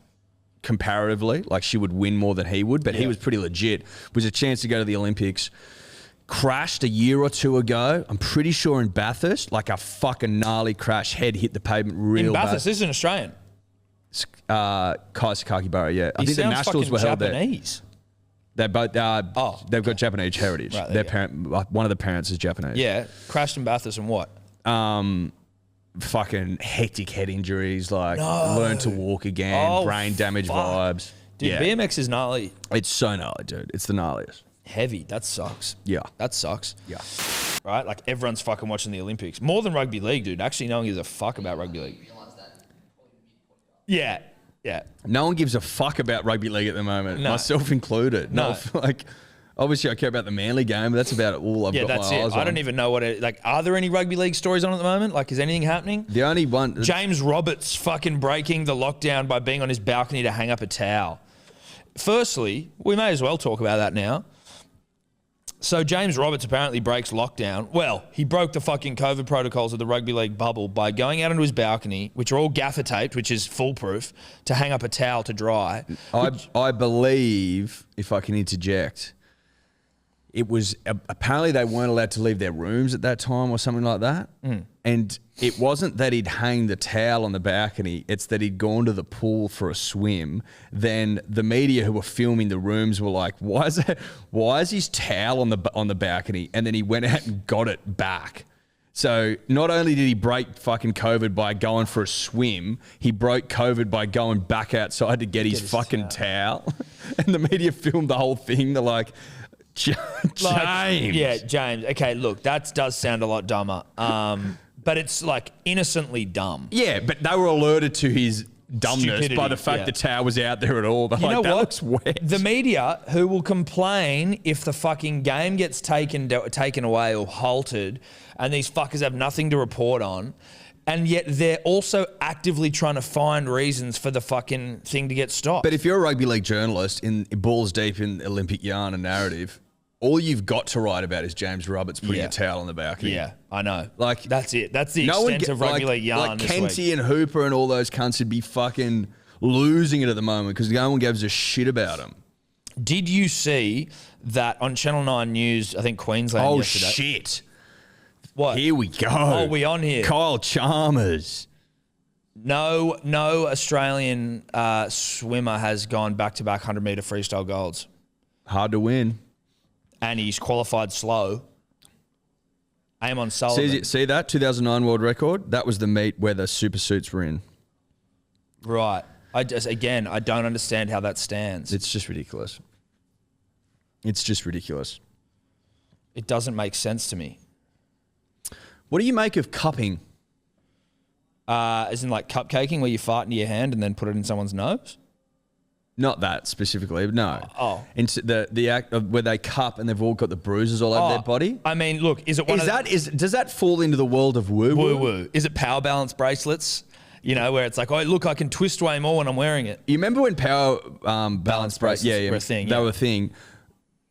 comparatively, like she would win more than he would, but he was pretty legit. Was a chance to go to the Olympics. Crashed a year or two ago, I'm pretty sure in Bathurst, like a fucking gnarly crash, head hit the pavement real in bad. Bathurst, this is an Australian. Kai Sakakibara, yeah. I He think the sounds Nationals fucking were held there. Japanese. They're both. They've got Japanese heritage. Right, Their there you parent, one of the parents is Japanese. Yeah, crashed in Bathurst and what? Fucking hectic head injuries, like learn to walk again, Oh, brain damage fuck. vibes. Dude, yeah, BMX is gnarly. it's so gnarly, dude. It's the gnarliest. Heavy. That sucks. Yeah, That sucks. yeah. Right? Like everyone's fucking watching the Olympics. More than rugby league, dude. Actually, no one gives a fuck about rugby league. Realize that. Yeah. Yeah. No one gives a fuck about rugby league at the moment, No. myself included. No. Like obviously I care about the Manly game, but that's about all I've Yeah, got that's my it. eyes on. I don't even know what it like. Are there any rugby league stories on at the moment? Like, is anything happening? The only one. James Roberts fucking breaking the lockdown by being on his balcony to hang up a towel. Firstly, we may as well talk about that now. So James Roberts apparently breaks lockdown. Well, he broke the fucking COVID protocols of the rugby league bubble by going out onto his balcony, which are all gaffer taped, which is foolproof, to hang up a towel to dry. I believe, if I can interject, it was apparently they weren't allowed to leave their rooms at that time or something like that. And it wasn't that he'd hang the towel on the balcony, it's that he'd gone to the pool for a swim. Then the media who were filming the rooms were like, why is his towel on the balcony? And then he went out and got it back. So not only did he break fucking COVID by going for a swim, he broke COVID by going back outside to get his fucking towel. And the media filmed the whole thing. They're like, James. Yeah, James. Okay, look, that does sound a lot dumber. But it's like innocently dumb. Yeah, but they were alerted to his dumbness Stupidity, by the fact the towel was out there at all. They're You like, know that what? looks wet. The media who will complain if the fucking game gets taken away or halted and these fuckers have nothing to report on, and yet they're also actively trying to find reasons for the fucking thing to get stopped. But if you're a rugby league journalist in balls deep in Olympic yarn and narrative, all you've got to write about is James Roberts putting a towel on the balcony. Yeah, I know. Like that's it. That's the extent of rugby league yarn Like this Kenty week. and Hooper and all those cunts would be fucking losing it at the moment because no one gives a shit about them. Did you see that on Channel 9 News, I think Queensland yesterday? Oh, shit. What? Here we go. Oh, we on here. Kyle Chalmers. No Australian swimmer has gone back-to-back 100-metre freestyle golds. Hard to win. And he's qualified slow. Amon Sullivan. See that 2009 world record? That was the meet where the super suits were in. Right. I don't understand how that stands. It's just ridiculous. It's just ridiculous. It doesn't make sense to me. What do you make of cupping? As in like cupcaking where you fart into your hand and then put it in someone's nose? Not that specifically, but no. Oh. Into the act of where they cup and they've all got the bruises all over their body. I mean, look, is it one Does that fall into the world of woo-woo? woo-woo? Is it power balance bracelets? You know, where it's like, oh, look, I can twist way more when I'm wearing it. You remember when power balance bracelets were a thing? They were a thing.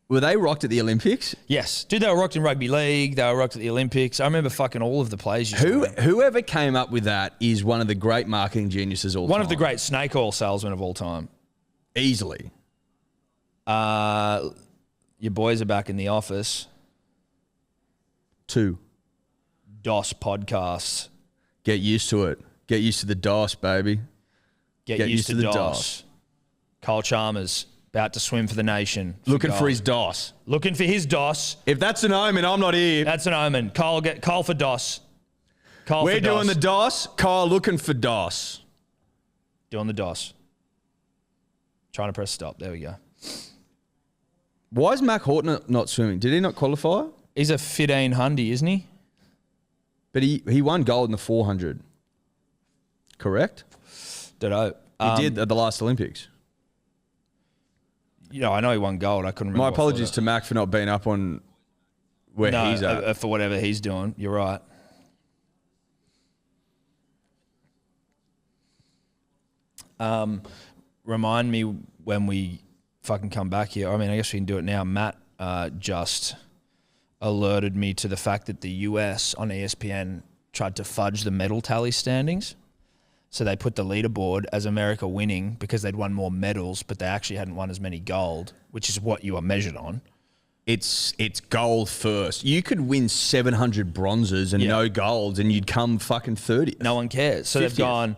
Were they rocked at the Olympics? Yes. Dude, they were rocked in rugby league. They were rocked at the Olympics. I remember fucking all of the plays. Whoever came up with that is one of the great marketing geniuses all time. One of the great snake oil salesmen of all time. Easily. Your boys are back in the office. 2. DOS podcasts. Get used to it. Get used to the DOS, baby. Get used to the DOS. Kyle Chalmers, about to swim for the nation. Looking for his DOS. Looking for his DOS. If that's an omen, I'm not here. That's an omen. Kyle for DOS. We're doing the DOS. Kyle looking for DOS. Doing the DOS. Trying to press stop. There we go. Why is Mac Horton not swimming? Did he not qualify? He's a 1500, isn't he? But he won gold in the 400. Correct? Ditto. He did at the last Olympics. You know, I know he won gold. I couldn't remember. My apologies to Mac for not being up on where he's at. For whatever he's doing. You're right. Remind me when we fucking come back here. I mean, I guess we can do it now. Matt just alerted me to the fact that the US on ESPN tried to fudge the medal tally standings. So they put the leaderboard as America winning because they'd won more medals, but they actually hadn't won as many gold, which is what you are measured on. It's gold first. You could win 700 bronzes and no golds and you'd come fucking 30th. No one cares. So 50th. they've gone,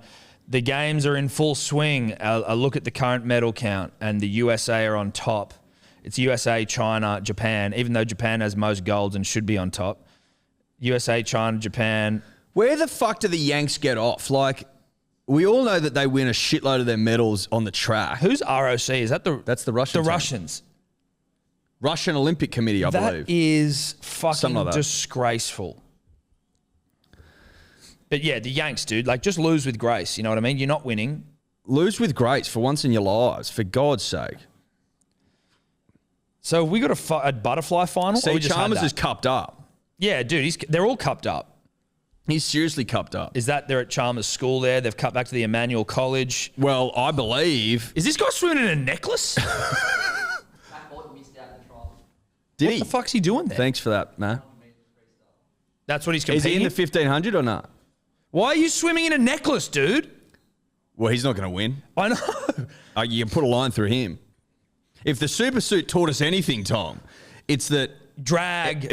the games are in full swing. A look at the current medal count and the USA are on top. It's USA, China, Japan, even though Japan has most golds and should be on top. USA, China, Japan. Where the fuck do the Yanks get off? Like, we all know that they win a shitload of their medals on the track. Who's ROC? Is that That's the Russian The team. Russians. Russian Olympic Committee, I believe. That is fucking like that. disgraceful. But yeah, the Yanks, dude, like just lose with grace. You know what I mean? You're not winning. Lose with grace for once in your lives, for God's sake. So we got a butterfly final? or See, we just had Chalmers that? is cupped up. Yeah, dude, they're all cupped up. He's seriously cupped up. Is that they're at Chalmers School there? They've cut back to the Emmanuel College. Well, I believe. Is this guy swimming in a necklace? Matt Horton missed out in the trial. Did What he? the fuck's he doing there? Thanks for that, man. That's what he's Is competing he in the in? 1500 or not? Why are you swimming in a necklace, dude? Well, he's not going to win. I know. You can put a line through him. If the super suit taught us anything, Tom, it's that drag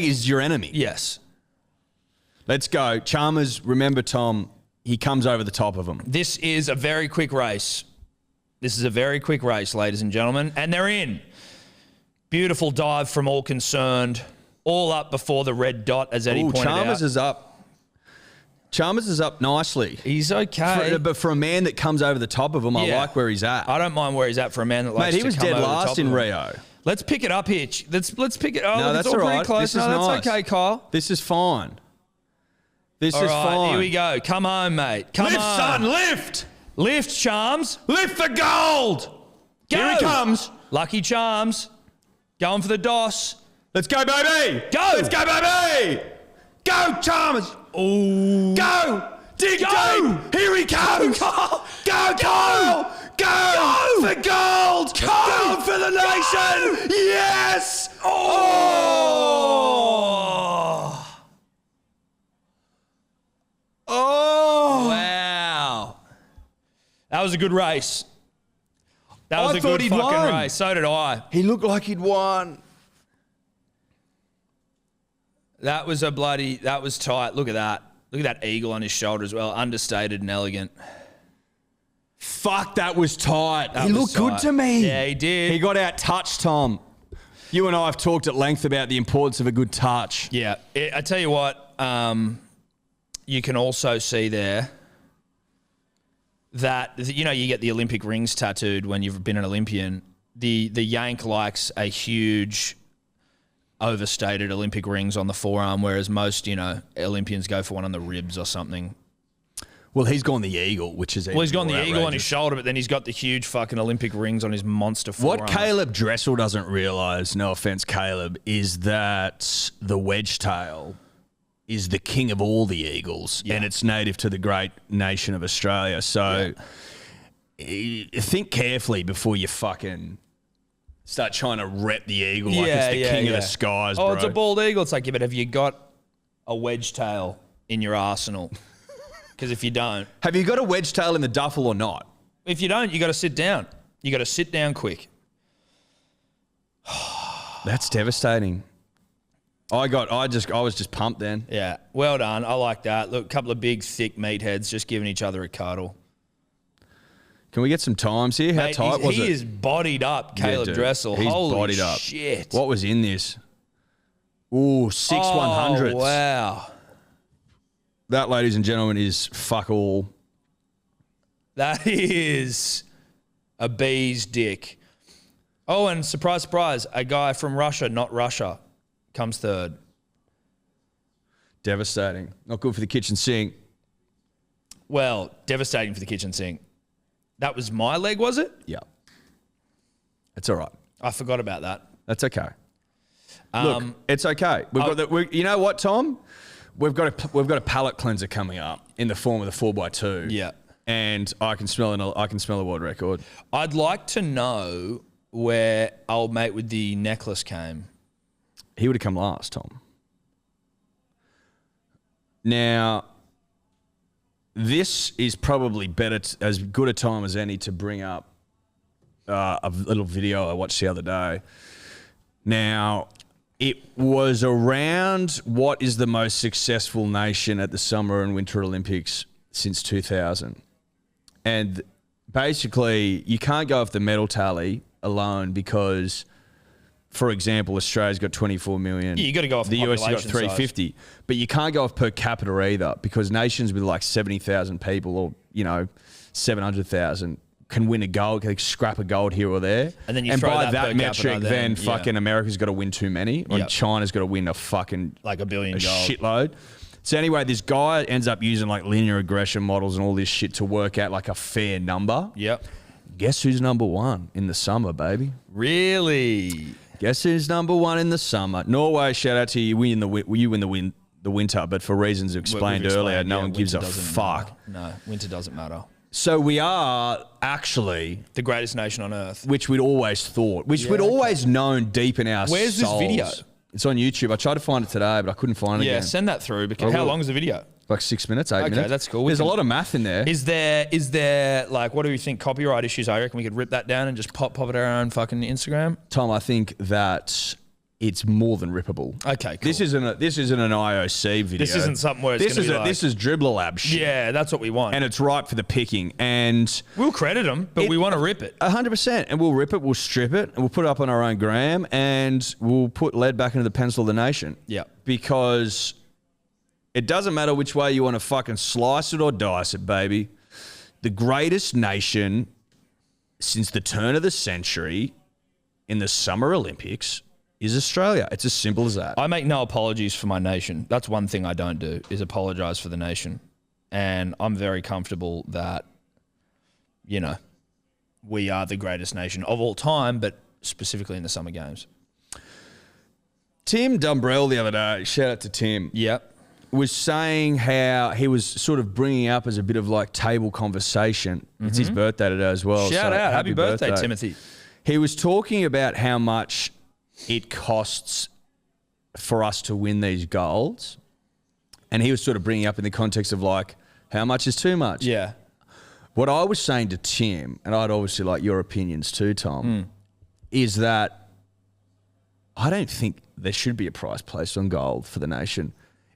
is your enemy. Yes. Let's go. Chalmers, remember, Tom, he comes over the top of him. This is a very quick race. This is a very quick race, ladies and gentlemen. And they're in. Beautiful dive from all concerned. All up before the red dot, as Eddie pointed Chalmers out. is up. Chalmers is up nicely. He's okay. But for a man that comes over the top of him, I like where he's at. I don't mind where he's at for a man that likes Mate, he to was come dead over the last top in of him. Rio. Let's pick it up here. Let's pick it. Oh, No, look, that's it's all all pretty right. close. This is No, nice. that's okay, Kyle. This is fine. This All is right, fine. here we go. Come on, mate. Come lift, on. son, lift! Lift, Charms. Lift the gold! Go. Here he comes. Lucky Charms. Going for the DOS. Let's go, baby! Go. Let's go, baby! Go, Chalmers! Ooh. Go! Dig Go. deep! Here he comes! Go. Go, Kyle! Go! For gold! Go for the nation! Yes! Oh. Oh! Wow. That was a good race. That was I a thought good he'd fucking won. race. So did I. He looked like he'd won. That was tight. Look at that. Look at that eagle on his shoulder as well. Understated and elegant. Fuck, that was tight. That He was looked good tight. to me. Yeah, he did. He got out touched, Tom. You and I have talked at length about the importance of a good touch. Yeah. I tell you what, you can also see there that, you know, you get the Olympic rings tattooed when you've been an Olympian. The Yank likes a huge overstated Olympic rings on the forearm, whereas most, you know, Olympians go for one on the ribs or something. Well, he's gone the eagle, which is Well, he's got the eagle on his outrageous. shoulder, but then he's got the huge fucking Olympic rings on his monster forearm. What Caleb Dressel doesn't realise, no offence, Caleb, is that the wedge tail is the king of all the eagles, and it's native to the great nation of Australia. So think carefully before you fucking start trying to rep the eagle like it's the king of the skies, bro. Oh, it's a bald eagle. It's like, yeah, but have you got a wedge tail in your arsenal? Because if you don't... Have you got a wedge tail in the duffel or not? If you don't, you got to sit down. You got to sit down quick. That's devastating. I was just pumped then. Yeah, well done. I like that. Look, a couple of big, thick meatheads just giving each other a cuddle. Can we get some times here? How Mate, tight was it? He is bodied up, Yeah, Caleb dude. Dressel. He's Holy bodied up. shit. What was in this? Ooh, 6 100s. Wow. That, ladies and gentlemen, is fuck all. That is a bee's dick. Oh, and surprise, surprise, a guy from Russia, not Russia, comes third. Devastating. Not good for the kitchen sink. Well, devastating for the kitchen sink. That was my leg, was it? Yeah. It's all right. I forgot about that. That's okay. Look, it's okay. You know what, Tom? We've got a palate cleanser coming up in the form of the 4x2. Yeah. And I can smell a world record. I'd like to know where old mate with the necklace came. He would have come last, Tom. Now, this is probably as good a time as any to bring up a little video I watched the other day. Now, it was around what is the most successful nation at the Summer and Winter Olympics since 2000. And basically, you can't go off the medal tally alone because, for example, Australia's got 24 million. Yeah, you got to go off the US has got population 350. size. But you can't go off per capita either because nations with like 70,000 people or, 700,000 can win a gold, can scrap a gold here or there. And then you throw by that that per metric, capita, then yeah. fucking America's got to win too many, or Yep. China's got to win a fucking Like a billion gold. shitload. So anyway, this guy ends up using like linear regression models and all this shit to work out like a fair number. Yep. Guess who's number one in the summer, baby? Really? Guess who's number one in the summer? Norway, shout out to you. You win the winter, but for reasons explained We've earlier, no one yeah, gives a winter doesn't fuck. matter. No, winter doesn't matter. So we are actually, The greatest nation on earth. which we'd always thought, which Yeah, we'd okay. always known deep in our Where's this souls. video? It's on YouTube. I tried to find it today, but I couldn't find it Yeah, again. send that through. Because I how will. long is the video? Like 6 minutes, 8 minutes. that's cool. We There's can- a lot of math in there. Is there like, what do you think, copyright issues? I reckon we could rip that down and just pop it our own fucking Instagram. Tom, I think that it's more than rippable. Okay, cool. This isn't an IOC video. This isn't something where it's this gonna is be like- this is dribble lab shit. Yeah, that's what we want. And it's ripe for the picking. And We'll credit them, but we want to rip it. 100%. And we'll rip it, we'll strip it, and we'll put it up on our own gram, and we'll put lead back into the pencil of the nation. Yeah. Because it doesn't matter which way you want to fucking slice it or dice it, baby. The greatest nation since the turn of the century in the Summer Olympics is Australia. It's as simple as that. I make no apologies for my nation. That's one thing I don't do, is apologize for the nation. And I'm very comfortable that, we are the greatest nation of all time, but specifically in the Summer Games. Tim Dumbrell the other day, shout out to Tim, Yep. was saying how he was sort of bringing up as a bit of like table conversation. It's his birthday today as well. Shout so out. Happy birthday, Timothy. He was talking about how much it costs for us to win these golds. And he was sort of bringing up in the context of like, how much is too much? Yeah. What I was saying to Tim, and I'd obviously like your opinions too, Tom, is that I don't think there should be a price placed on gold for the nation.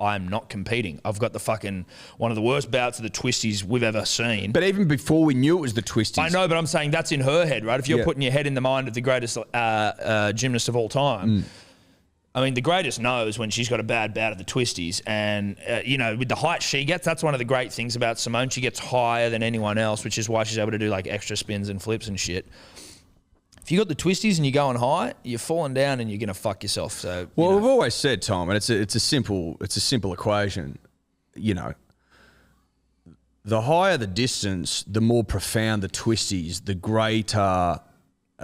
I'm not competing. I've got the fucking one of the worst bouts of the twisties we've ever seen. But even before we knew it was the twisties. I know, but I'm saying that's in her head, right? If you're Yeah. putting your head in the mind of the greatest gymnast of all time, I mean, the greatest knows when she's got a bad bout of the twisties. And, you know, with the height she gets, that's one of the great things about Simone. She gets higher than anyone else, which is why she's able to do like extra spins and flips and shit. If you got the twisties and you're going high, you're falling down and you're going to fuck yourself. So, Well, we've always said, Tom, and it's a simple equation. You know, the higher the distance, the more profound the twisties, the greater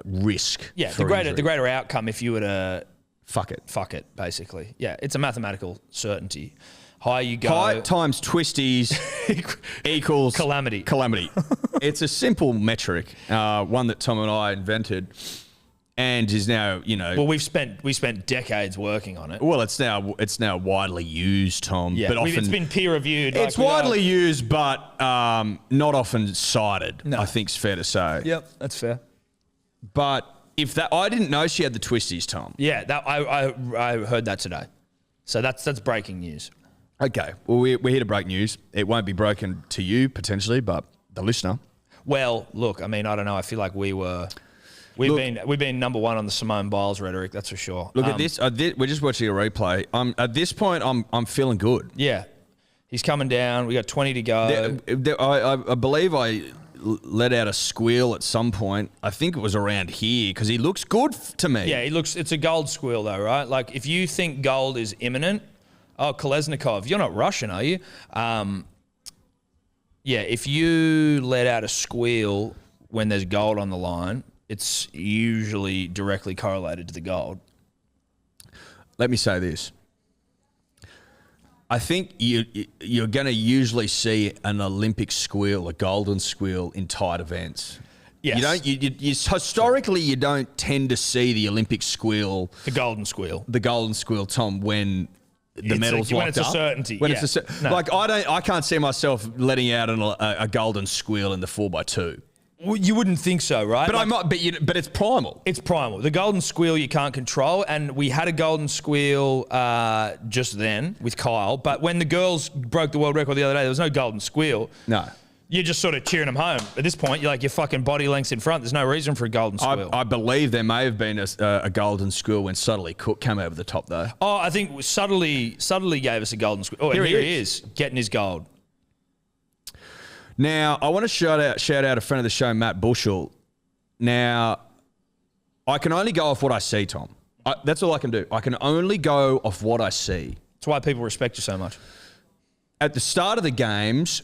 risk. yeah, for the injury. greater outcome if you were to Fuck it. fuck it, basically. Yeah, it's a mathematical certainty. Higher you go, Height times twisties equals calamity. Calamity. It's a simple metric, one that Tom and I invented, and is now, you know. Well, we spent decades working on it. Well, it's now widely used, Tom. Yeah, but often it's been peer reviewed. it's widely used, but not often cited. No. I think it's fair to say. Yep, that's fair. But if that, I didn't know she had the twisties, Tom. Yeah, that I heard that today. So that's breaking news. Okay, well we're here to break news. It won't be broken to you potentially, but the listener. Well, look, I mean, I don't know. I feel like we've been number one on the Simone Biles rhetoric. That's for sure. Look at this. We're just watching a replay. At this point, I'm feeling good. Yeah, he's coming down. We got 20 to go. I believe I let out a squeal at some point. I think it was around here because he looks good to me. Yeah, it's a gold squeal though, right? Like if you think gold is imminent, Kolesnikov, you're not Russian, are you? Yeah, if you let out a squeal when there's gold on the line, it's usually directly correlated to the gold. Let me say this. I think you're going to usually see an Olympic squeal, a golden squeal in tight events. Yes. You historically you don't tend to see the Olympic squeal, The golden squeal. Tom, when the medal's when locked it's a up. certainty, When yeah. it's No. like I can't see myself letting out a golden squeal in the 4x2. Well, you wouldn't think so, right? But Like, but it's primal. It's primal. The golden squeal you can't control, and we had a golden squeal just then with Kyle. But when the girls broke the world record the other day, there was no golden squeal. No. You're just sort of cheering them home. At this point, you're like your fucking body length's in front. There's no reason for a golden squeal. I believe there may have been a golden squeal when Subtly Cook came over the top, though. Oh, I think subtly gave us a golden squeal. Oh, and here he is getting his gold. Now, I want to shout out a friend of the show, Matt Bushell. Now, I can only go off what I see, Tom. That's all I can do. I can only go off what I see. That's why people respect you so much. At the start of the games,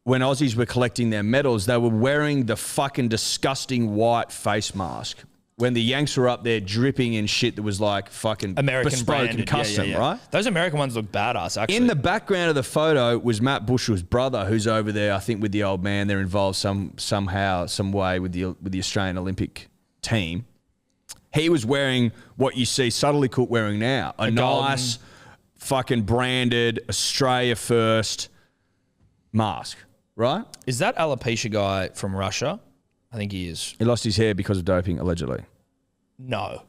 when Aussies were collecting their medals, they were wearing the fucking disgusting white face mask. When the Yanks were up there dripping in shit that was like fucking American bespoke branded. and custom, yeah. right? Those American ones look badass, actually. In the background of the photo was Matt Bushell's brother, who's over there, I think, with the old man. They're involved somehow, some way with the Australian Olympic team. He was wearing what you see Subtly Cook wearing now, a nice fucking branded Australia first mask, right? Is that alopecia guy from Russia? I think he is. He lost his hair because of doping, allegedly. No.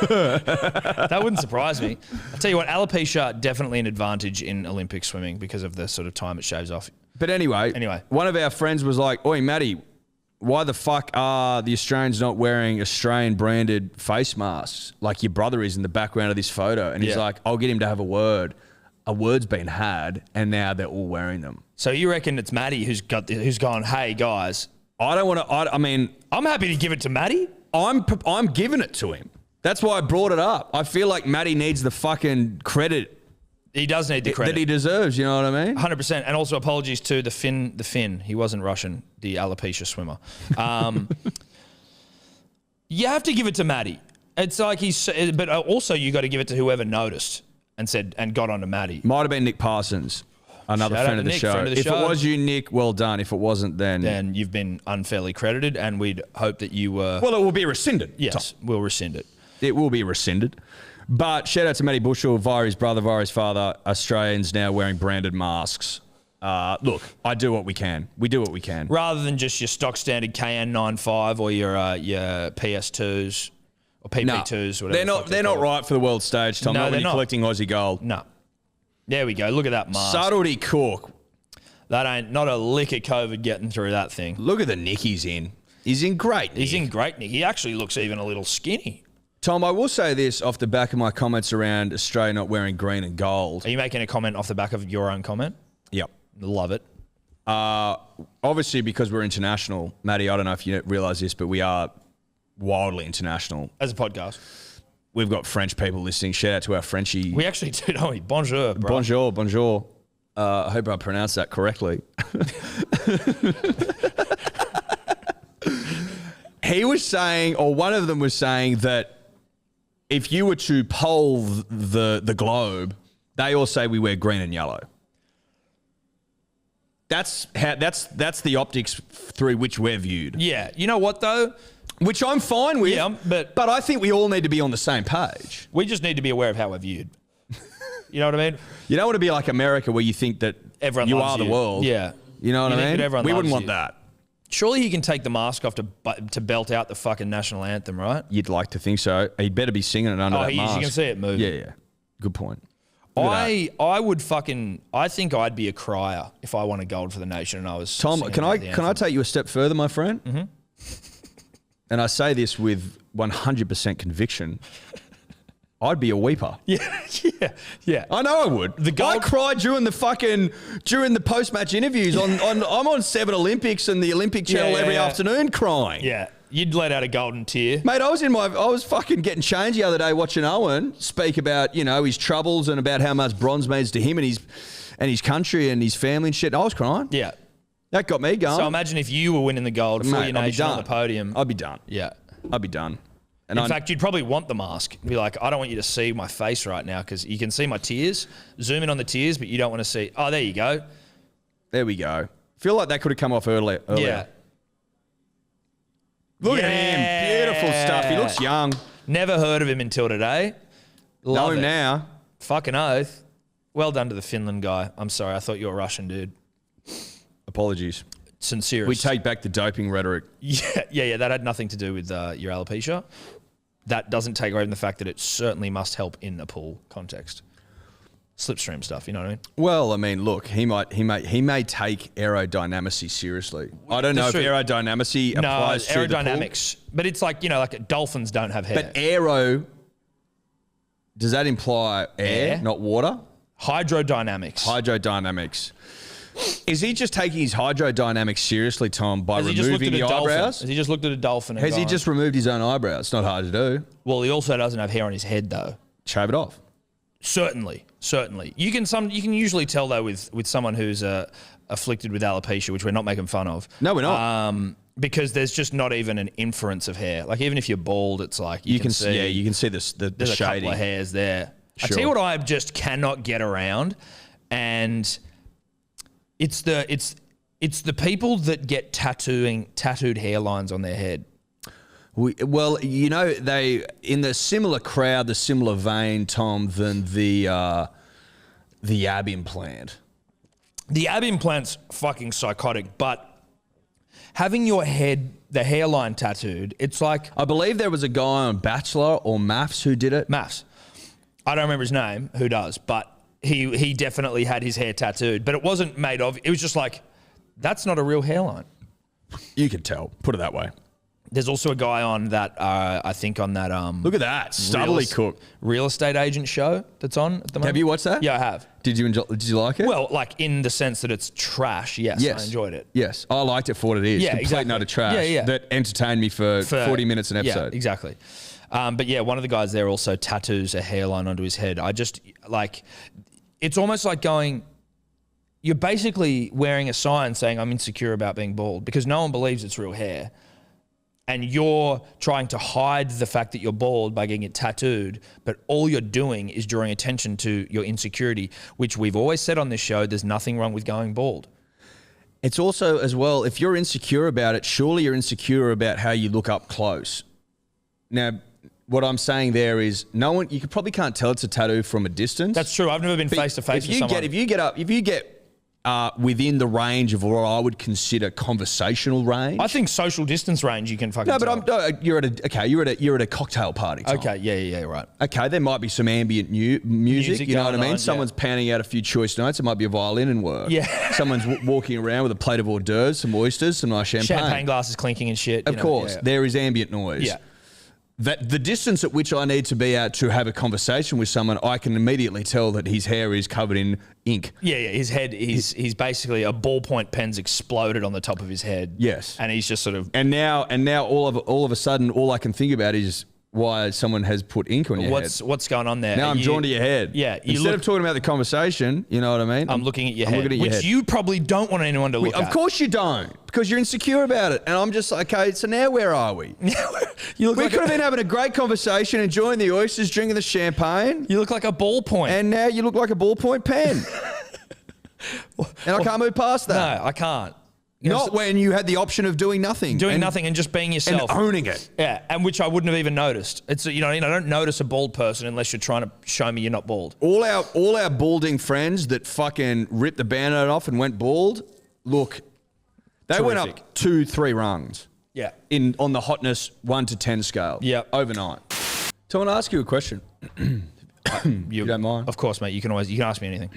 That wouldn't surprise me. I'll tell you what, alopecia, definitely an advantage in Olympic swimming because of the sort of time it shaves off. But anyway, one of our friends was like, "Oi, Matty, why the fuck are the Australians not wearing Australian branded face masks like your brother is in the background of this photo?" And he's like, "I'll get him to have a word. A word's been had, and now they're all wearing them." So you reckon it's Matty who's gone, hey, guys. I don't want to, I mean... I'm happy to give it to Matty. I'm giving it to him. That's why I brought it up. I feel like Matty needs the fucking credit. He does need the credit. That he deserves, you know what I mean? 100%. And also apologies to the Finn. He wasn't Russian, the alopecia swimmer. You have to give it to Matty. It's like but also you got to give it to whoever noticed and got onto Matty. Might have been Nick Parsons, another friend of the show. If it was you, Nick, well done. If it wasn't, then you've been unfairly credited, and we'd hope that you were. Well, it will be rescinded. Yes, Tom. we'll rescind it. It will be rescinded. But shout out to Matty Bushell via his brother, via his father. Australians now wearing branded masks. Look, I do what we can. We do what we can. Rather than just your stock standard KN95 or your PS2s or PP2s, whatever. They're not right for the world stage, Tom. No, not when they're you're not. collecting Aussie gold. No. There we go. Look at that mask. Subtlety Cook. That ain't not a lick of COVID getting through that thing. Look at the nick he's in. He's in great nick. He's in great nick. He actually looks even a little skinny. Tom, I will say this off the back of my comments around Australia not wearing green and gold. Are you making a comment off the back of your own comment? Yep. Love it. Obviously, because we're international, Matty, I don't know if you realise this, but we are wildly international. As a podcast. We've got French people listening. Shout out to our Frenchie. We actually do, don't we? Bonjour, bro. Bonjour, bonjour. I hope I pronounced that correctly. He was saying, or one of them was saying, that if you were to poll the globe, they all say we wear green and yellow. That's the optics through which we're viewed. Yeah. You know what, though? Which I'm fine with. Yeah, but I think we all need to be on the same page. We just need to be aware of how we're viewed. You know what I mean? You don't want to be like America where you think that everyone you loves are the world. Yeah. You know what I mean? Everyone We loves wouldn't want you. that. Surely he can take the mask off to belt out the fucking national anthem, right? You'd like to think so. He'd better be singing it under that mask. You can see it move. Yeah. Good point. I think I'd be a crier if I won a gold for the nation and I was Tom, singing can the I anthem. take you a step further, my friend? Mm-hmm. And I say this with 100% conviction. I'd be a weeper. Yeah. I know I would. I cried during the post-match interviews I'm on 7 Olympics and the Olympic channel every afternoon crying. Yeah. You'd let out a golden tear. Mate, I was fucking getting changed the other day watching Owen speak about, his troubles and about how much bronze means to him and his country and his family and shit. I was crying. Yeah. That got me going. So imagine if you were winning the gold for your nation on the podium. I'd be done. Yeah. I'd be done. And in fact, you'd probably want the mask. Be like, I don't want you to see my face right now because you can see my tears. Zoom in on the tears, but you don't want to see. Oh, there you go. There we go. Feel like that could have come off earlier. Yeah. Look at him. Beautiful stuff. He looks young. Never heard of him until today. Love Know him it. now. Fucking oath. Well done to the Finland guy. I'm sorry. I thought you were Russian, dude. Apologies. Sincerest. We take back the doping rhetoric. Yeah. That had nothing to do with your alopecia. That doesn't take away from the fact that it certainly must help in a pool context. Slipstream stuff, you know what I mean? Well, I mean, look, he may take aerodynamics seriously. I don't know if aerodynamics applies to aerodynamics, but it's like like dolphins don't have hair. But aero, does that imply air, not water? Hydrodynamics. Is he just taking his hydrodynamics seriously, Tom, by removing the eyebrows? Has he just looked at a dolphin? Has he just removed his own eyebrows? It's not hard to do. Well, he also doesn't have hair on his head, though. Shave it off. Certainly. You can usually tell though with someone who's afflicted with alopecia, which we're not making fun of. No, we're not. Because there's just not even an inference of hair. Like even if you're bald, it's like you can see. Yeah, you can see the there's a shading. couple of hairs there. Sure. I tell you what, I just cannot get around, and it's the people that get tattooed hairlines on their head. They in the similar crowd, the similar vein, Tom, than the ab implant. The ab implant's fucking psychotic, but having your head, the hairline tattooed, it's like... I believe there was a guy on Bachelor or Maths who did it. Maths. I don't remember his name, who does, but he definitely had his hair tattooed, but it wasn't made of... It was just like, that's not a real hairline. You could tell. Put it that way. There's also a guy on that, I think on that... Look at that. Stubbly cook. Real estate agent show that's on at the moment. Have you watched that? Yeah, I have. Did you like it? Well, like in the sense that it's trash, yes. I enjoyed it. Yes, I liked it for what it is. Yeah, Complete exactly. nut of trash that entertained me for 40 minutes an episode. Yeah, exactly. But yeah, one of the guys there also tattoos a hairline onto his head. I just, like, it's almost like going... You're basically wearing a sign saying, I'm insecure about being bald, because no one believes it's real hair. And you're trying to hide the fact that you're bald by getting it tattooed, but all you're doing is drawing attention to your insecurity, which we've always said on this show, there's nothing wrong with going bald. It's also, as well, if you're insecure about it, surely you're insecure about how you look up close. Now, what I'm saying there is you probably can't tell it's a tattoo from a distance. That's true. I've never been face to face with someone. If you get within the range of what I would consider conversational range. I think social distance range you can fucking No, tell. but you're at a cocktail party. Tom. Okay, yeah, right. Okay, there might be some ambient music. You know what I going mean? on, Someone's pounding out a few choice notes. It might be a violin and work. Yeah. Someone's walking around with a plate of hors d'oeuvres, some oysters, some nice champagne. Champagne glasses clinking and shit. Of course, there is ambient noise. Yeah. That the distance at which I need to be at to have a conversation with someone, I can immediately tell that his hair is covered in ink. Yeah. His head, he's basically a ballpoint pen's exploded on the top of his head. Yes. And he's just sort of. And now all of a sudden, all I can think about is why someone has put ink on your head. What's going on there? Now I'm drawn to your head. Yeah. Instead of talking about the conversation, you know what I mean? I'm looking at your head, looking at your which head. you probably don't want anyone to look at. Of course you don't, because you're insecure about it. And I'm just like, okay, so now where are we? You We could have been having a great conversation, enjoying the oysters, drinking the champagne. You look like a ballpoint. And now you look like a ballpoint pen. And I can't move past that. No, I can't. Not when you had the option of doing nothing. Doing nothing and just being yourself. And owning it. Yeah, and which I wouldn't have even noticed. It's, you know, I don't notice a bald person unless you're trying to show me you're not bald. All our balding friends that fucking ripped the Band-Aid off and went bald, look, they went Terrific. up 2-3 rungs. Yeah. On the hotness 1 to 10 scale. Yeah. Overnight. So I want to ask you a question. You don't mind? Of course, mate. You can ask me anything.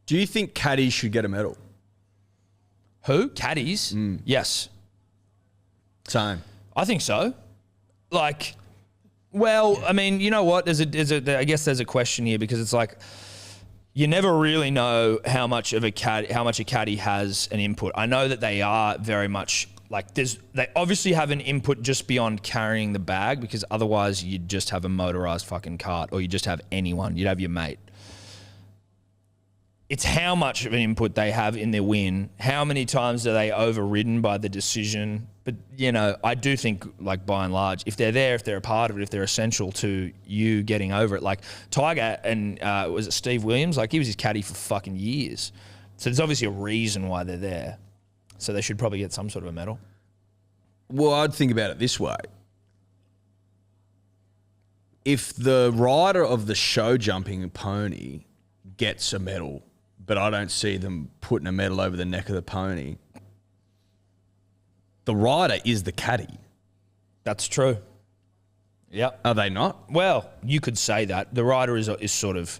Do you think caddies should get a medal? Who? Caddies? Yes. Same. I think so. Like, well, I mean, you know what? I guess there's a question here because it's like you never really know how much a caddy has an input. I know that they are very much like they obviously have an input just beyond carrying the bag, because otherwise you'd just have a motorized fucking cart, or you just have anyone. You'd have your mate. It's how much of an input they have in their win. How many times are they overridden by the decision? But, you know, I do think, like, by and large, if they're there, if they're a part of it, if they're essential to you getting over it. Like, Tiger and, was it Steve Williams? Like, he was his caddy for fucking years. So there's obviously a reason why they're there. So they should probably get some sort of a medal. Well, I'd think about it this way. If the rider of the show jumping pony gets a medal, but I don't see them putting a medal over the neck of the pony, the rider is the caddy. That's true. Yep. Are they not? Well, you could say that. The rider is sort of...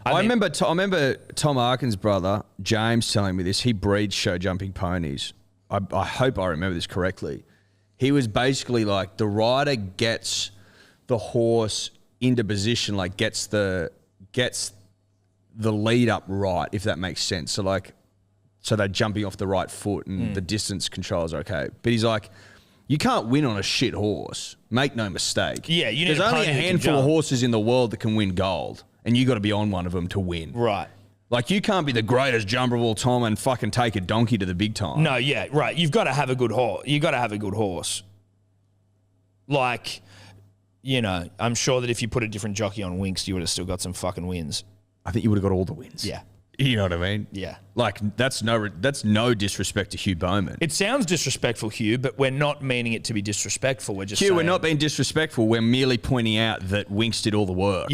I remember Tom Arkin's brother, James, telling me this. He breeds show jumping ponies. I hope I remember this correctly. He was basically like, the rider gets the horse into position, like gets the lead up right, if that makes sense. So they're jumping off the right foot and the distance controls are okay. But he's like, you can't win on a shit horse. Make no mistake. Yeah, you need There's a only pony a that can handful of jump. horses in the world that can win gold, and you got to be on one of them to win. Right. Like, you can't be the greatest jumper of all time and fucking take a donkey to the big time. No, yeah, right. You've got to have a good horse. You've got to have a good horse. Like, you know, I'm sure that if you put a different jockey on Winx, you would have still got some fucking wins. I think you would have got all the wins. Yeah. You know what I mean? Yeah. Like, that's no disrespect to Hugh Bowman. It sounds disrespectful, Hugh, but we're not meaning it to be disrespectful. We're just Hugh, saying, we're not being disrespectful. We're merely pointing out that Winx did all the work.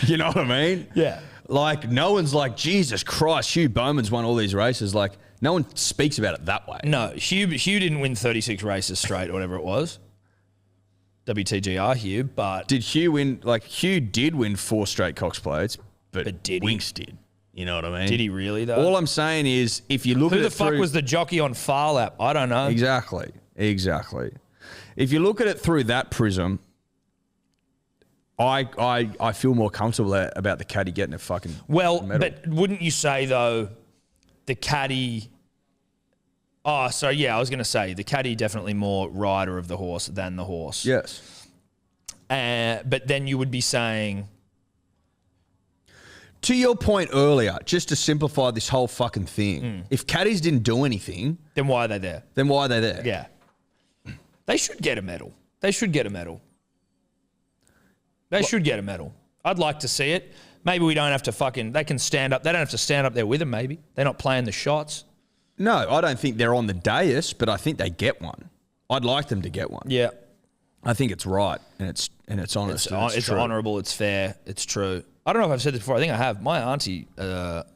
You know what I mean? Yeah. Like, no one's like, Jesus Christ, Hugh Bowman's won all these races. Like, no one speaks about it that way. No, Hugh didn't win 36 races straight or whatever it was. WTGR, Hugh, but... Did Hugh win? Like, Hugh did win 4 straight Cox plates, but did he? Winx did. You know what I mean? Did he really, though? All I'm saying is, if you look at it Who the fuck was the jockey on Far Lap? I don't know. Exactly. If you look at it through that prism, I feel more comfortable about the caddy getting a fucking medal. But wouldn't you say, though, the caddy... Oh, so yeah, I was going to say, the caddy definitely more rider of the horse than the horse. Yes. But then you would be saying... To your point earlier, just to simplify this whole fucking thing, if caddies didn't do anything... Then why are they there? Then why are they there? Yeah. They should get a medal. They should get a medal. I'd like to see it. Maybe we don't have to fucking... They can stand up. They don't have to stand up there with them, maybe. They're not playing the shots. No, I don't think they're on the dais, but I think they get one. I'd like them to get one. Yeah. I think it's right and it's honest. It's honourable. It's fair. It's true. I don't know if I've said this before. I think I have. My auntie,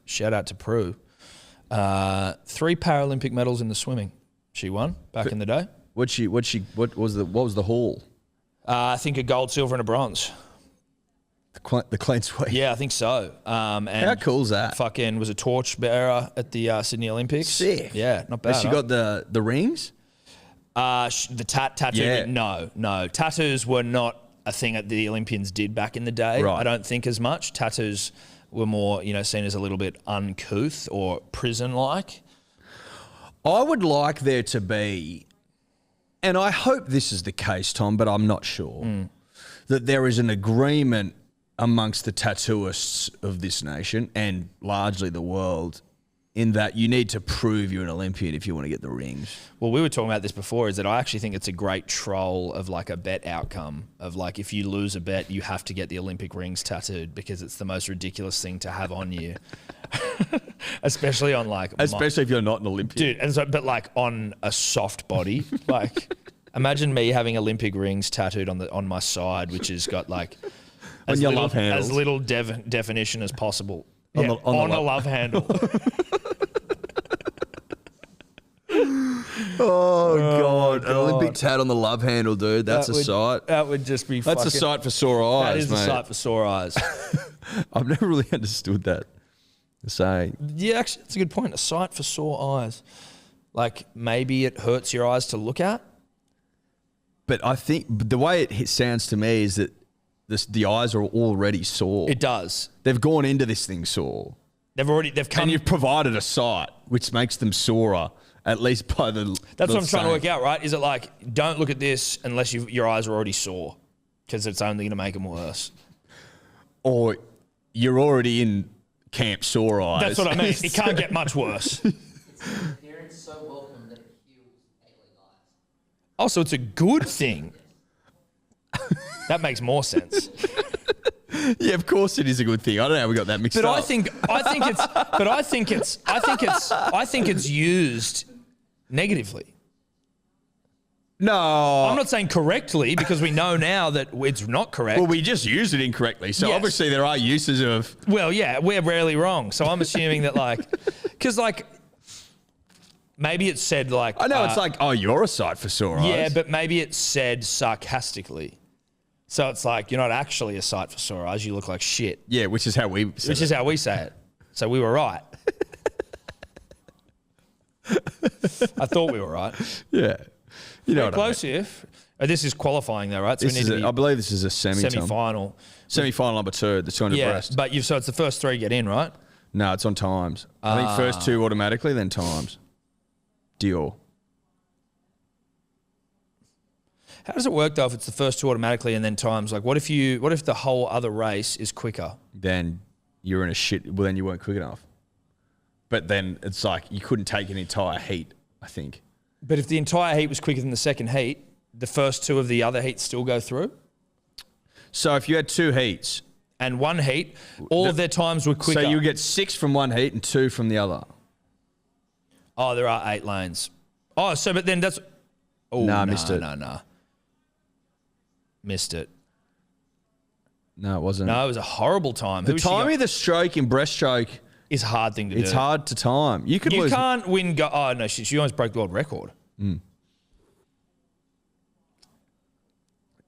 shout out to Prue, 3 Paralympic medals in the swimming. She won back in the day. What was the haul? I think a gold, silver, and a bronze. The clean sweep. Yeah, I think so. And how cool is that? Fucking was a torch bearer at the Sydney Olympics. Sick. Yeah, not bad. Has she got the rings? The tattoo. Yeah. No. Tattoos were not a thing that the Olympians did back in the day. Right. I don't think as much. Tattoos were more, seen as a little bit uncouth or prison-like. I would like there to be, and I hope this is the case, Tom, but I'm not sure, that there is an agreement amongst the tattooists of this nation and largely the world in that you need to prove you're an Olympian if you want to get the rings. Well, we were talking about this before, is that I actually think it's a great troll of like a bet outcome of like, if you lose a bet, you have to get the Olympic rings tattooed because it's the most ridiculous thing to have on you. Especially on like... Especially if you're not an Olympian. Dude, and so, but like on a soft body, like imagine me having Olympic rings tattooed on my side, which has got like... On your love handles. As little definition as possible. On a love handle. Oh, God. An Olympic tat on the love handle, dude. That's a sight. That would just be That's a sight for sore eyes, That is mate. a sight for sore eyes. I've never really understood that saying. Yeah, actually, that's a good point. A sight for sore eyes. Like maybe it hurts your eyes to look at. But I think the way it sounds to me is that the eyes are already sore. It does. They've gone into this thing sore. They've come. And you've provided a sight, which makes them sorer, at least by the... That's what I'm trying to work out, right? Is it like, don't look at this unless your eyes are already sore because it's only going to make them worse. Or you're already in camp sore eyes. That's what I mean. It can't get much worse. Appearance so welcome that it heals ailing eyes. Also, it's a good thing. That makes more sense. Yeah, of course it is a good thing. I don't know how we got that mixed But up. I think it's used negatively. No. I'm not saying correctly because we know now that it's not correct. Well, we just used it incorrectly. So Yes. obviously there are uses of... Well, yeah, we're rarely wrong. So I'm assuming that because maybe it said like... I know it's like, oh, you're a sight for sore eyes. Yeah, but maybe it said sarcastically. So it's like, you're not actually a sight for sore eyes. You look like shit. Yeah, which is how we say Which is how we say it. So we were right. I thought we were right. Yeah. You know Very what close if. This is qualifying though, right? So I mean. I believe this is a semi-final. Semi-final number 2, the 200 Yeah, breast. but so it's the first 3 get in, right? No, it's on times. I think first 2 automatically, then times. Dior. How does it work though if it's the first 2 automatically and then times? Like what if the whole other race is quicker? Then you're in a shit... Well, then you weren't quick enough. But then it's like you couldn't take an entire heat, I think. But if the entire heat was quicker than the second heat, the first 2 of the other heats still go through? So if you had 2 heats... And one heat, all of their times were quicker. So you get 6 from one heat and 2 from the other. Oh, there are 8 lanes. Oh, so but then that's... Oh, Nah, missed it. No. Missed it. No, it wasn't. No, it was a horrible time. The timing of the stroke in breaststroke... is a hard thing to do. It's hard to time. You could You lose... can't win... Oh, no, she almost broke the world record.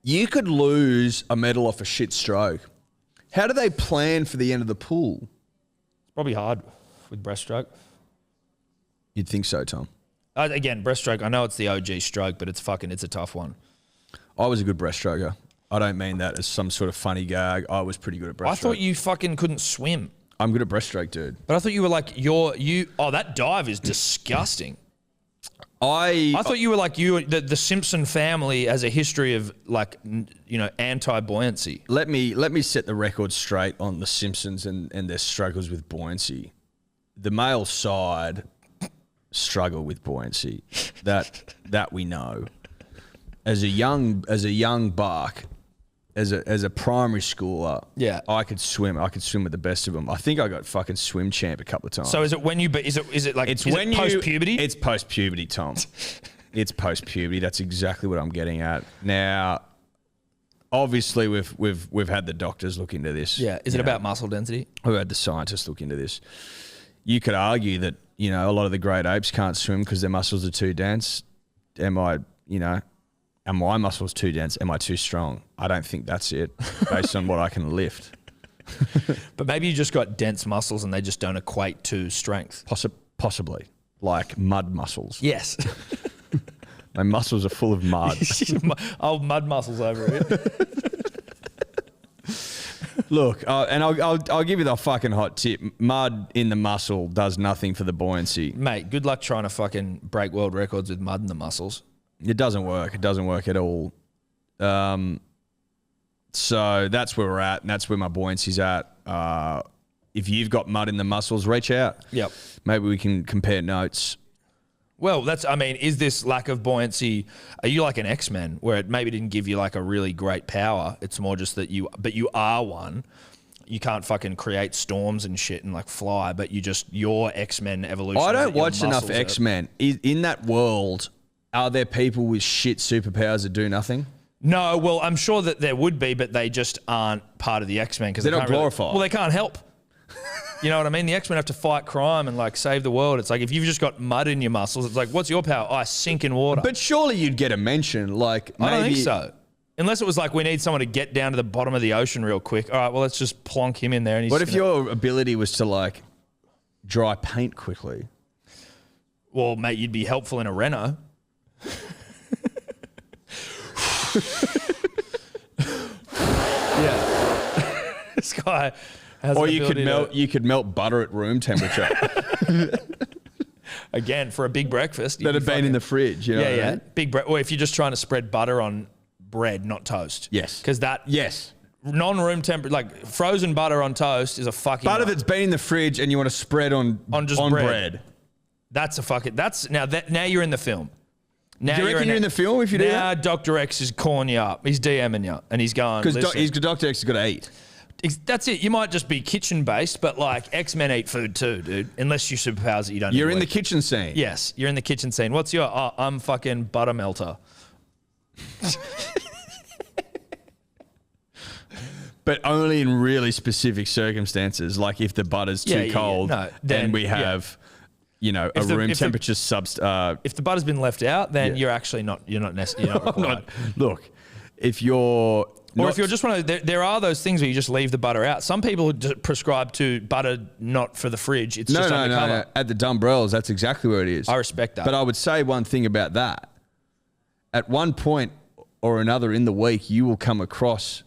You could lose a medal off a shit stroke. How do they plan for the end of the pool? It's probably hard with breaststroke. You'd think so, Tom. Again, breaststroke, I know it's the OG stroke, but it's a tough one. I was a good breaststroker. I don't mean that as some sort of funny gag. I was pretty good at breaststroke. I thought you fucking couldn't swim. I'm good at breaststroke, dude. But I thought you were like, that dive is disgusting. I thought you were like the Simpson family has a history of like, anti-buoyancy. Let me set the record straight on the Simpsons and their struggles with buoyancy. The male side struggle with buoyancy. That we know. As a young buck, as a primary schooler, yeah, I could swim. I could swim with the best of them. I think I got fucking swim champ a couple of times. So is it when you? Is it like? It's when post puberty. It's post puberty, Tom. It's post puberty. That's exactly what I'm getting at. Now, obviously we've had the doctors look into this. Yeah. Is it about muscle density? We've had the scientists look into this. You could argue that, a lot of the great apes can't swim because their muscles are too dense. Are my muscles too dense? Am I too strong? I don't think that's it, based on what I can lift. But maybe you just got dense muscles and they just don't equate to strength. Possibly. Like mud muscles. Yes. My muscles are full of mud. Old mud muscles over here. Look, and I'll give you the fucking hot tip. Mud in the muscle does nothing for the buoyancy. Mate, good luck trying to fucking break world records with mud in the muscles. It doesn't work. It doesn't work at all. So that's where we're at, and that's where my buoyancy's at. If you've got mud in the muscles, reach out. Yep. Maybe we can compare notes. Well, is this lack of buoyancy, are you like an X-Men where it maybe didn't give you like a really great power? It's more just that you are one. You can't fucking create storms and shit and like fly, but your X-Men evolution. I don't watch enough X-Men. In that world, are there people with shit superpowers that do nothing? No, well, I'm sure that there would be, but they just aren't part of the X-Men because they're not glorified. Well, they can't help. You know what I mean? The X-Men have to fight crime and like save the world. It's like if you've just got mud in your muscles, it's like, what's your power? Oh, I sink in water. But surely you'd get a mention. Like maybe... I don't think so. Unless it was like we need someone to get down to the bottom of the ocean real quick. All right, well, let's just plonk him in there. And what if your ability was to like dry paint quickly? Well, mate, you'd be helpful in a Renault. Yeah. This guy has or you could melt butter at room temperature. Again, for a big breakfast. That had been in the fridge. You know what I mean? Big or if you're just trying to spread butter on bread, not toast. Yes. Because non-room temperature, like frozen butter on toast is a fucking... Butter that's been in the fridge and you want to spread on bread. That's a fucking... Now you're in the film. Now do you reckon you're in the film if you do that? Now Dr. X is calling you up. He's DMing you and he's going, because Dr. X has got to eat. That's it. You might just be kitchen-based, but like X-Men eat food too, dude. Unless you superpowers that you don't. You're in the kitchen scene. Yes, you're in the kitchen scene. What's your... Oh, I'm fucking butter melter. But only in really specific circumstances, like if the butter's too cold, then we have... a room temperature if the butter's been left out, then you're actually not. You're not necessarily required. Look, if you're if you're just one of there are those things where you just leave the butter out. Some people prescribe to butter not for the fridge. It's just undercover. No. At the Dumbrells, that's exactly where it is. I respect that. But I would say one thing about that. At one point or another in the week, you will come across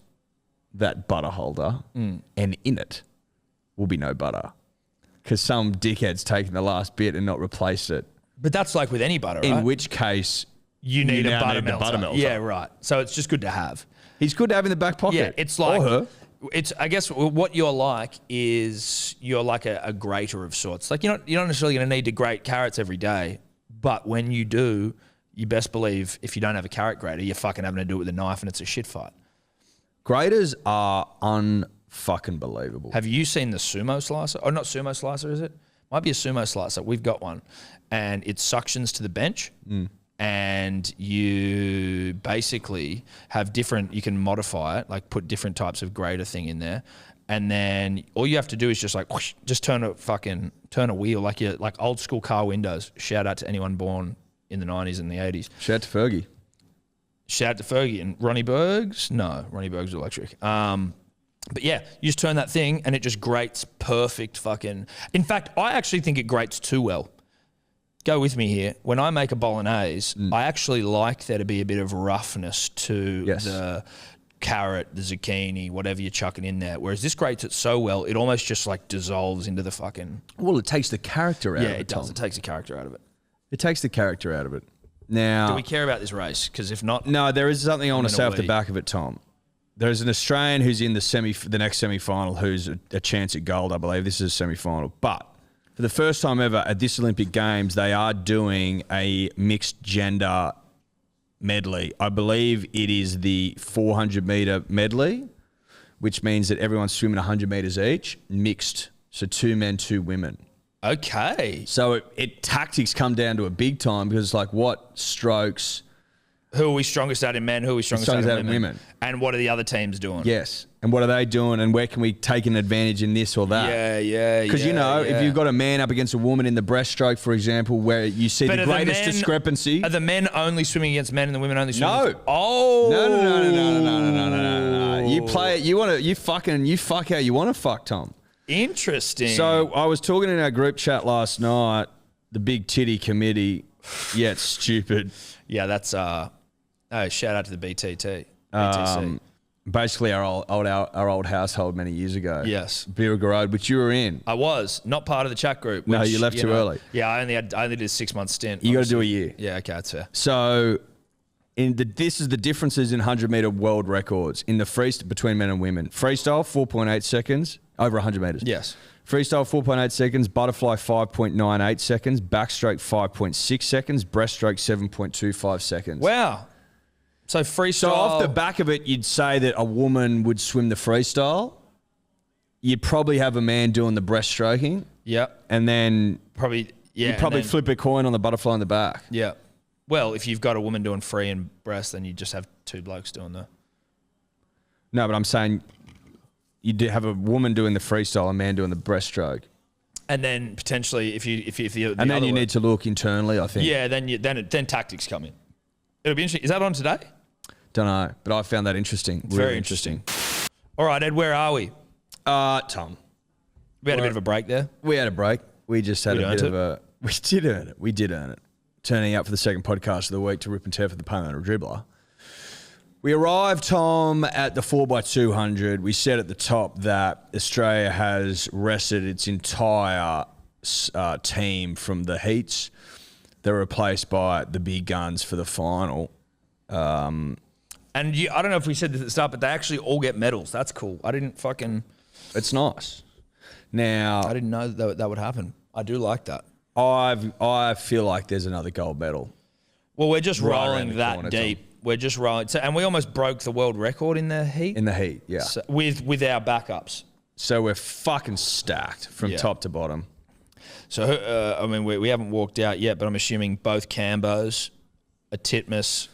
that butter holder, and in it will be no butter. Because some dickhead's taken the last bit and not replaced it. But that's like with any butter, right? In which case, you need a butter melter. Yeah, right. So it's just good to have. He's good to have in the back pocket. Yeah, it's like... Or her. I guess what you're like is you're like a grater of sorts. Like you're not necessarily going to need to grate carrots every day, but when you do, you best believe if you don't have a carrot grater, you're fucking having to do it with a knife and it's a shit fight. Graters are fucking believable. Have you seen the sumo slicer? Oh, not sumo slicer, is it? Might be a sumo slicer. We've got one. And it suctions to the bench. And you basically have different, you can modify it, like put different types of grater thing in there. And then all you have to do is just like, whoosh, just turn a wheel like old school car windows. Shout out to anyone born in the 90s and the 80s. Shout out to Fergie. Shout out to Fergie. And Ronnie Bergs? No, Ronnie Bergs was electric. But yeah, you just turn that thing and it just grates perfect fucking... In fact, I actually think it grates too well. Go with me here. When I make a bolognese, I actually like there to be a bit of roughness to the carrot, the zucchini, whatever you're chucking in there. Whereas this grates it so well, it almost just like dissolves into the fucking... Well, it takes the character out of it. Yeah, it does. It takes the character out of it. It takes the character out of it. Now... Do we care about this race? Because if not... No, there is something I want to say off the back of it, Tom. There's an Australian who's in the next semi-final who's a chance at gold, I believe. This is a semi-final. But for the first time ever at this Olympic Games, they are doing a mixed gender medley. I believe it is the 400-metre medley, which means that everyone's swimming 100 metres each, mixed. So 2 men, 2 women. Okay. So tactics come down to a big time because it's like what strokes Who are we strongest at in men? Who are we strongest at in women? women. And what are the other teams doing? Yes. And what are they doing? And where can we take an advantage in this or that? Yeah. Because, if you've got a man up against a woman in the breaststroke, for example, where you see the greatest discrepancy. Are the men only swimming against men and the women only swimming against... No. Oh. No. You play it. You fuck how you want to fuck, Tom. Interesting. So I was talking in our group chat last night, the big titty committee. Yeah, it's stupid. Yeah, that's... shout out to the BTT. BTC. Basically, our old household many years ago. Yes. Biriga Road, which you were in. I was not part of the chat group. No, you left too early. Yeah, I only did a 6-month stint. You got to do a year. Yeah, okay, that's fair. So, this is the differences in 100-meter world records in the freestyle between men and women. Freestyle 4.8 seconds over 100 meters. Yes. Freestyle 4.8 seconds, butterfly 5.98 seconds, backstroke 5.6 seconds, breaststroke 7.25 seconds. Wow. So freestyle. So off the back of it, you'd say that a woman would swim the freestyle. You'd probably have a man doing the breaststroking. Yep. And then you'd flip a coin on the butterfly in the back. Yeah. Well, if you've got a woman doing free and breast, then you just have two blokes doing the... No, but I'm saying you'd have a woman doing the freestyle, a man doing the breaststroke. And then potentially, if you and then you need to look internally, I think. Yeah, then tactics come in. It'll be interesting. Is that on today? Don't know, but I found that interesting. Very interesting. All right, Ed, where are we? Tom. We had a bit of a break there. We had a break. We just had a bit of a... We did earn it. We did earn it. Turning up for the second podcast of the week to rip and tear for the payment of dribbler. We arrived, Tom, at the 4x200. We said at the top that Australia has rested its entire team from the heats. They're replaced by the big guns for the final. And I don't know if we said this at the start, but they actually all get medals. That's cool. I didn't fucking... It's nice. Now... I didn't know that would happen. I do like that. I feel like there's another gold medal. Well, we're just rolling that deep. We're just rolling. So, and we almost broke the world record in the heat. In the heat, yeah. So, with our backups. So we're fucking stacked from top to bottom. So, I mean, we haven't walked out yet, but I'm assuming both Cambos, a Titmus,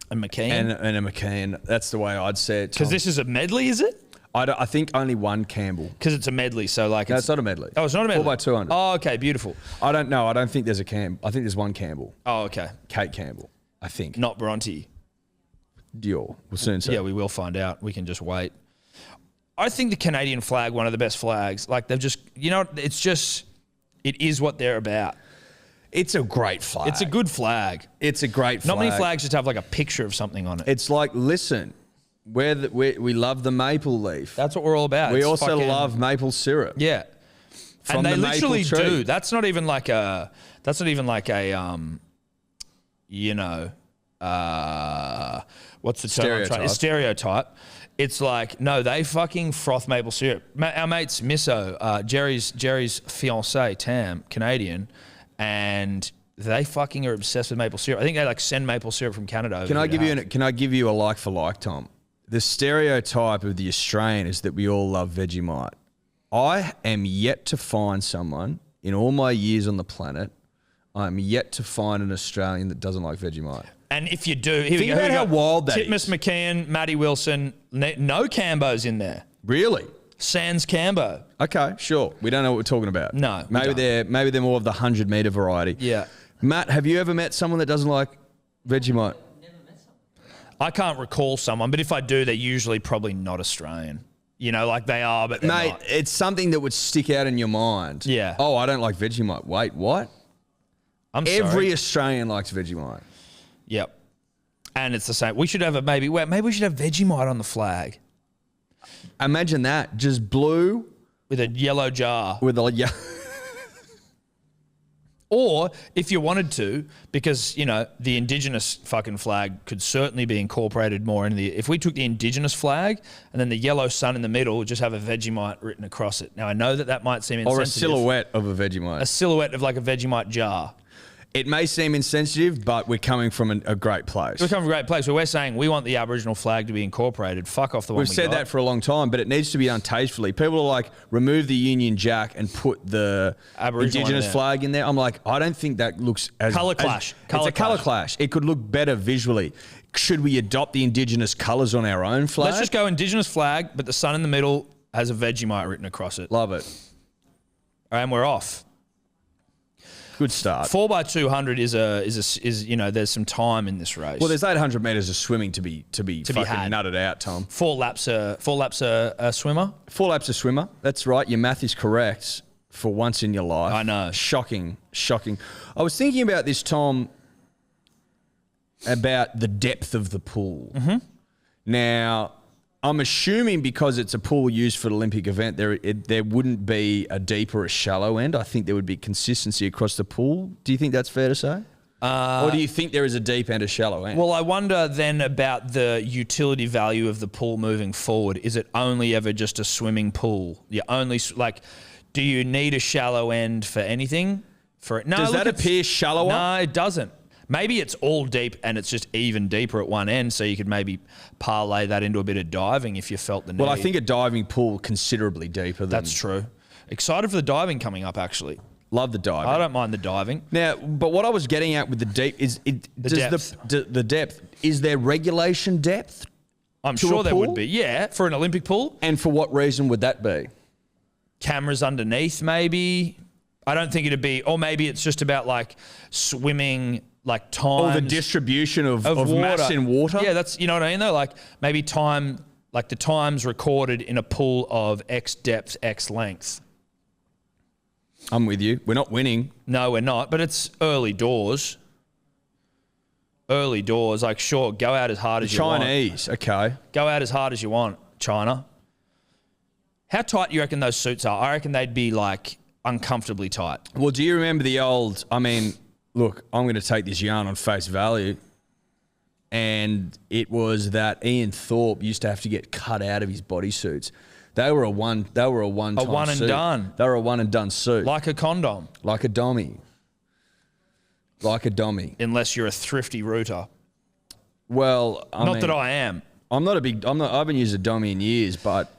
and McKean. And a McKean. That's the way I'd say it. Because this is a medley, is it? I think only one Campbell. Because it's a medley, so like... No, it's not a medley. Oh, it's not a medley? 4x200. Oh, okay, beautiful. I don't know. I don't think there's a Campbell. I think there's one Campbell. Oh, okay. Kate Campbell, I think. Not Bronte. Dior. We'll soon see. Yeah, we will find out. We can just wait. I think the Canadian flag, one of the best flags. Like, they've just... it's just... It is what they're about. It's a great flag. It's a good flag. It's a great flag. Not many flags just have like a picture of something on it. It's like, listen, we love the maple leaf. That's what we're all about. We also love maple syrup. Yeah. And they literally do. That's not even like a what's the term? Stereotype. A stereotype. It's like, no, they fucking froth maple syrup. Our mates Misso, Jerry's fiancée, Tam, Canadian, and they fucking are obsessed with maple syrup. I think they like send maple syrup from Canada over. Can I give you a like for like, Tom? The stereotype of the Australian is that we all love Vegemite. I am yet to find someone in all my years on the planet. I'm yet to find an Australian that doesn't like Vegemite. And if you do, think about how wild that Titmus is. McKeon, Matty Wilson, no Cambos in there. Really? Sans Cambo. Okay, sure. We don't know what we're talking about. No, maybe they're more of the 100-meter variety. Yeah. Matt, have you ever met someone that doesn't like Vegemite? Never met someone. I can't recall someone, but if I do, they're usually probably not Australian. Like they are, but they're not. It's something that would stick out in your mind. Yeah. Oh, I don't like Vegemite. Wait, what? Every Australian likes Vegemite. Yep. And it's the same. We should have maybe we should have Vegemite on the flag. Imagine that. Just blue. With a yellow jar. Or if you wanted to, because, the Indigenous fucking flag could certainly be incorporated more into if we took the Indigenous flag and then the yellow sun in the middle, just have a Vegemite written across it. Now, I know that might seem insensitive. Or a silhouette of a Vegemite. A silhouette of like a Vegemite jar. It may seem insensitive, but we're coming from a great place. We're coming from a great place where we're saying we want the Aboriginal flag to be incorporated. Fuck off the one We've said got. that for a long time, but it needs to be done tastefully. People are like, remove the Union Jack and put the Aboriginal Indigenous flag in there. I'm like, I don't think that looks as... Colour clash. It's a colour clash. It could look better visually. Should we adopt the Indigenous colours on our own flag? Let's just go Indigenous flag, but the sun in the middle has a Vegemite written across it. Love it. And we're off. Good start. 4x200 is you know, there's some time in this race. Well, there's 800 metres of swimming to be fucking had. nutted out, Tom. 4 laps a swimmer. 4 laps a swimmer. That's right. Your math is correct for once in your life. I know. Shocking. I was thinking about this, Tom, about the depth of the pool. Mm-hmm. Now, I'm assuming because it's a pool used for an Olympic event, there wouldn't be a deep or a shallow end. I think there would be consistency across the pool. Do you think that's fair to say? Or do you think there is a deep and a shallow end? Well, I wonder then about the utility value of the pool moving forward. Is it only ever just a swimming pool? You only do you need a shallow end for anything? No, does that appear shallower? No, it doesn't. Maybe it's all deep and it's just even deeper at one end, so you could maybe parlay that into a bit of diving if you felt the need. Well, I think a diving pool considerably deeper than... That's true. Excited for the diving coming up, actually. Love the diving. I don't mind the diving. Now, but what I was getting at with the deep is the depth. Is there regulation depth? I'm to sure a there pool? would be. Yeah, for an Olympic pool. And for what reason would that be? Cameras underneath, maybe. I don't think it'd be, or maybe it's just about like swimming, like time. Or the distribution of water. mass in water? Yeah, that's, you know what I mean though? Like maybe time, like the time's recorded in a pool of X depth, X length. I'm with you. We're not winning. No, we're not, but it's early doors. Early doors, like sure, go out as hard as you want. Chinese, okay. Go out as hard as you want, China. How tight do you reckon those suits are? I reckon they'd be like uncomfortably tight. Well, do you remember the old, I mean, look, I'm going to take this yarn on face value. And it was that Ian Thorpe used to have to get cut out of his bodysuits. They were a one time one and suit. done. They were a one and done suit. Like a condom. Like a dummy. Like a dummy. Unless you're a thrifty rooter. Well, I Not that I am. I haven't used a dummy in years, but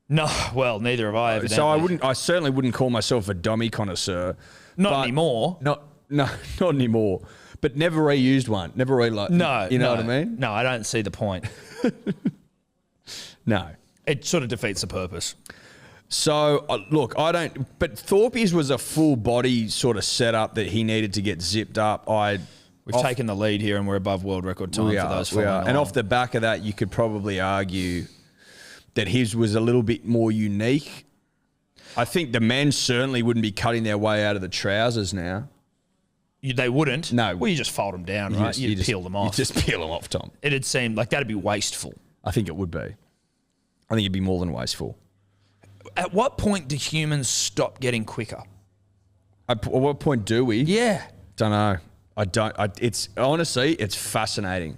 No, well, neither have I evidently. so I certainly wouldn't call myself a dummy connoisseur. Not anymore. No, not anymore. But never reused one. Never No. You know what I mean? No, I don't see the point. No. It sort of defeats the purpose. So, look, I don't... But Thorpe's was a full body sort of setup that he needed to get zipped up. We've taken the lead here and we're above world record time for those following along. And off the back of that, you could probably argue that his was a little bit more unique. I think the men certainly wouldn't be cutting their way out of the trousers now. They wouldn't? No. Well, you just fold them down, right? You peel them off. You just peel them off, Tom. It'd seem like that'd be wasteful. I think it would be. I think it'd be more than wasteful. At what point do humans stop getting quicker? At what point do we? Yeah. Don't know. It's honestly, it's fascinating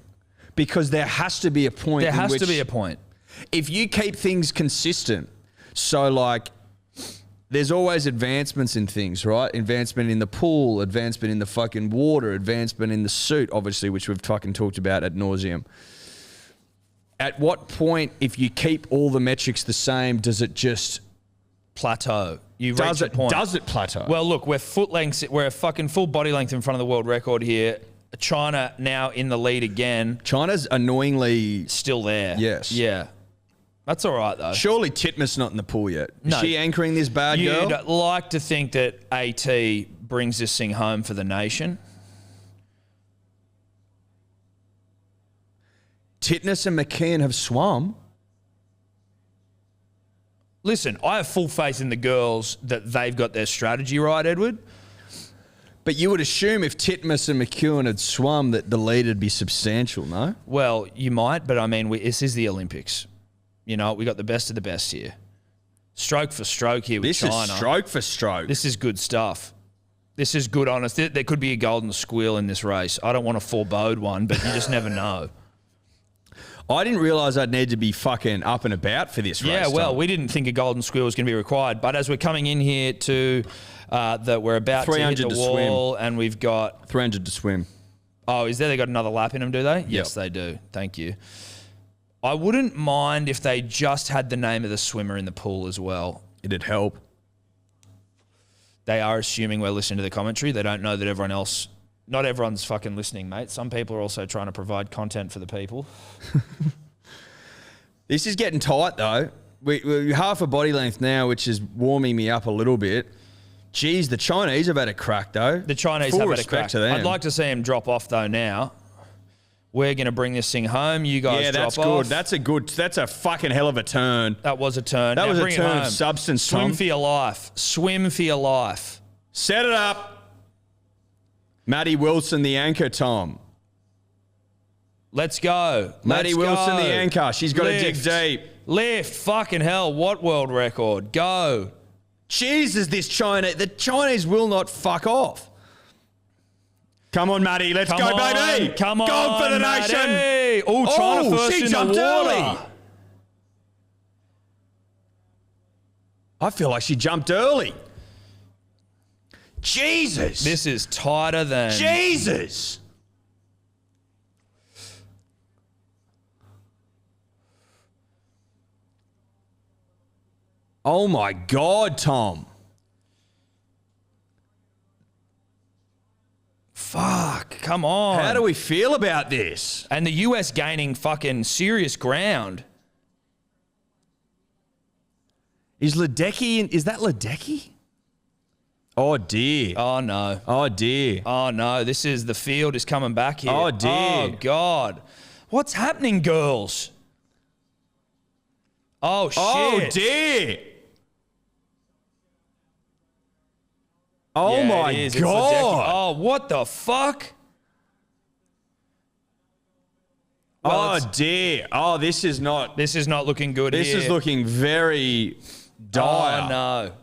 because there has to be a point. There has to be a point. If you keep things consistent, so like there's always advancements in things, right? Advancement in the pool, advancement in the fucking water, advancement in the suit, obviously, which we've fucking talked about ad nauseum. At what point, if you keep all the metrics the same, does it just plateau? You reach a point. Does it plateau? Well, look, we're a fucking full body length in front of the world record here. China now in the lead again. China's annoyingly still there. Yes. Yeah. That's all right, though. Surely Titmus not in the pool yet. Is No. she anchoring this bad girl? You'd like to think that AT brings this thing home for the nation. Titmus and McKeon have swum. Listen, I have full faith in the girls that they've got their strategy right, Edward. But you would assume if Titmus and McEwen had swum that the lead would be substantial, no? Well, you might, but I mean, this is the Olympics. You know, we got the best of the best here. Stroke for stroke here with China. This is stroke for stroke. This is good stuff. This is good, honest. There could be a golden squeal in this race. I don't want to forebode one, but you just never know. I didn't realise I'd need to be fucking up and about for this race. Yeah, well, Tom. we didn't think a Golden Squeal was going to be required. But as we're coming in here to that we're about to hit the wall and we've got... 300 to swim. Oh, is there? They got another lap in them, do they? Yes, they do. Thank you. I wouldn't mind if they just had the name of the swimmer in the pool as well. It'd help. They are assuming we're listening to the commentary. They don't know that everyone else... Not everyone's fucking listening, mate. Some people are also trying to provide content for the people. This is getting tight, though. We're half a body length now, which is warming me up a little bit. Geez, the Chinese have had a crack, though. The Chinese have had a crack. To them. I'd like to see them drop off, though, now. We're going to bring this thing home. You guys drop off. Yeah, that's good. That's a fucking hell of a turn. That was a turn. That now was a bring turn it home. of substance, Swim Tom. for your life. Swim for your life. Set it up. Maddie Wilson, the anchor, Tom. Let's go. Maddie Wilson, the anchor. She's got to dig deep. Lift. Fucking hell. What world record? Go. Jesus, the Chinese will not fuck off. Come on, Maddie. Let's go, baby. Come on, Go for the nation. Oh, China first she in jumped the water. early. I feel like she jumped early. Jesus. This is tighter than... Jesus. Oh, my God, Tom. Fuck, come on. How do we feel about this? And the US gaining fucking serious ground. Is that Ledecky? Oh, dear. Oh, no. Oh, dear. Oh, no. The field is coming back here. Oh, dear. Oh, God. What's happening, girls? Oh, shit. Oh, dear. Oh, Yeah, my it is. God. Oh, what the fuck? Well, Oh, dear. Oh, this is not looking good This here. is looking very dire. Oh, no.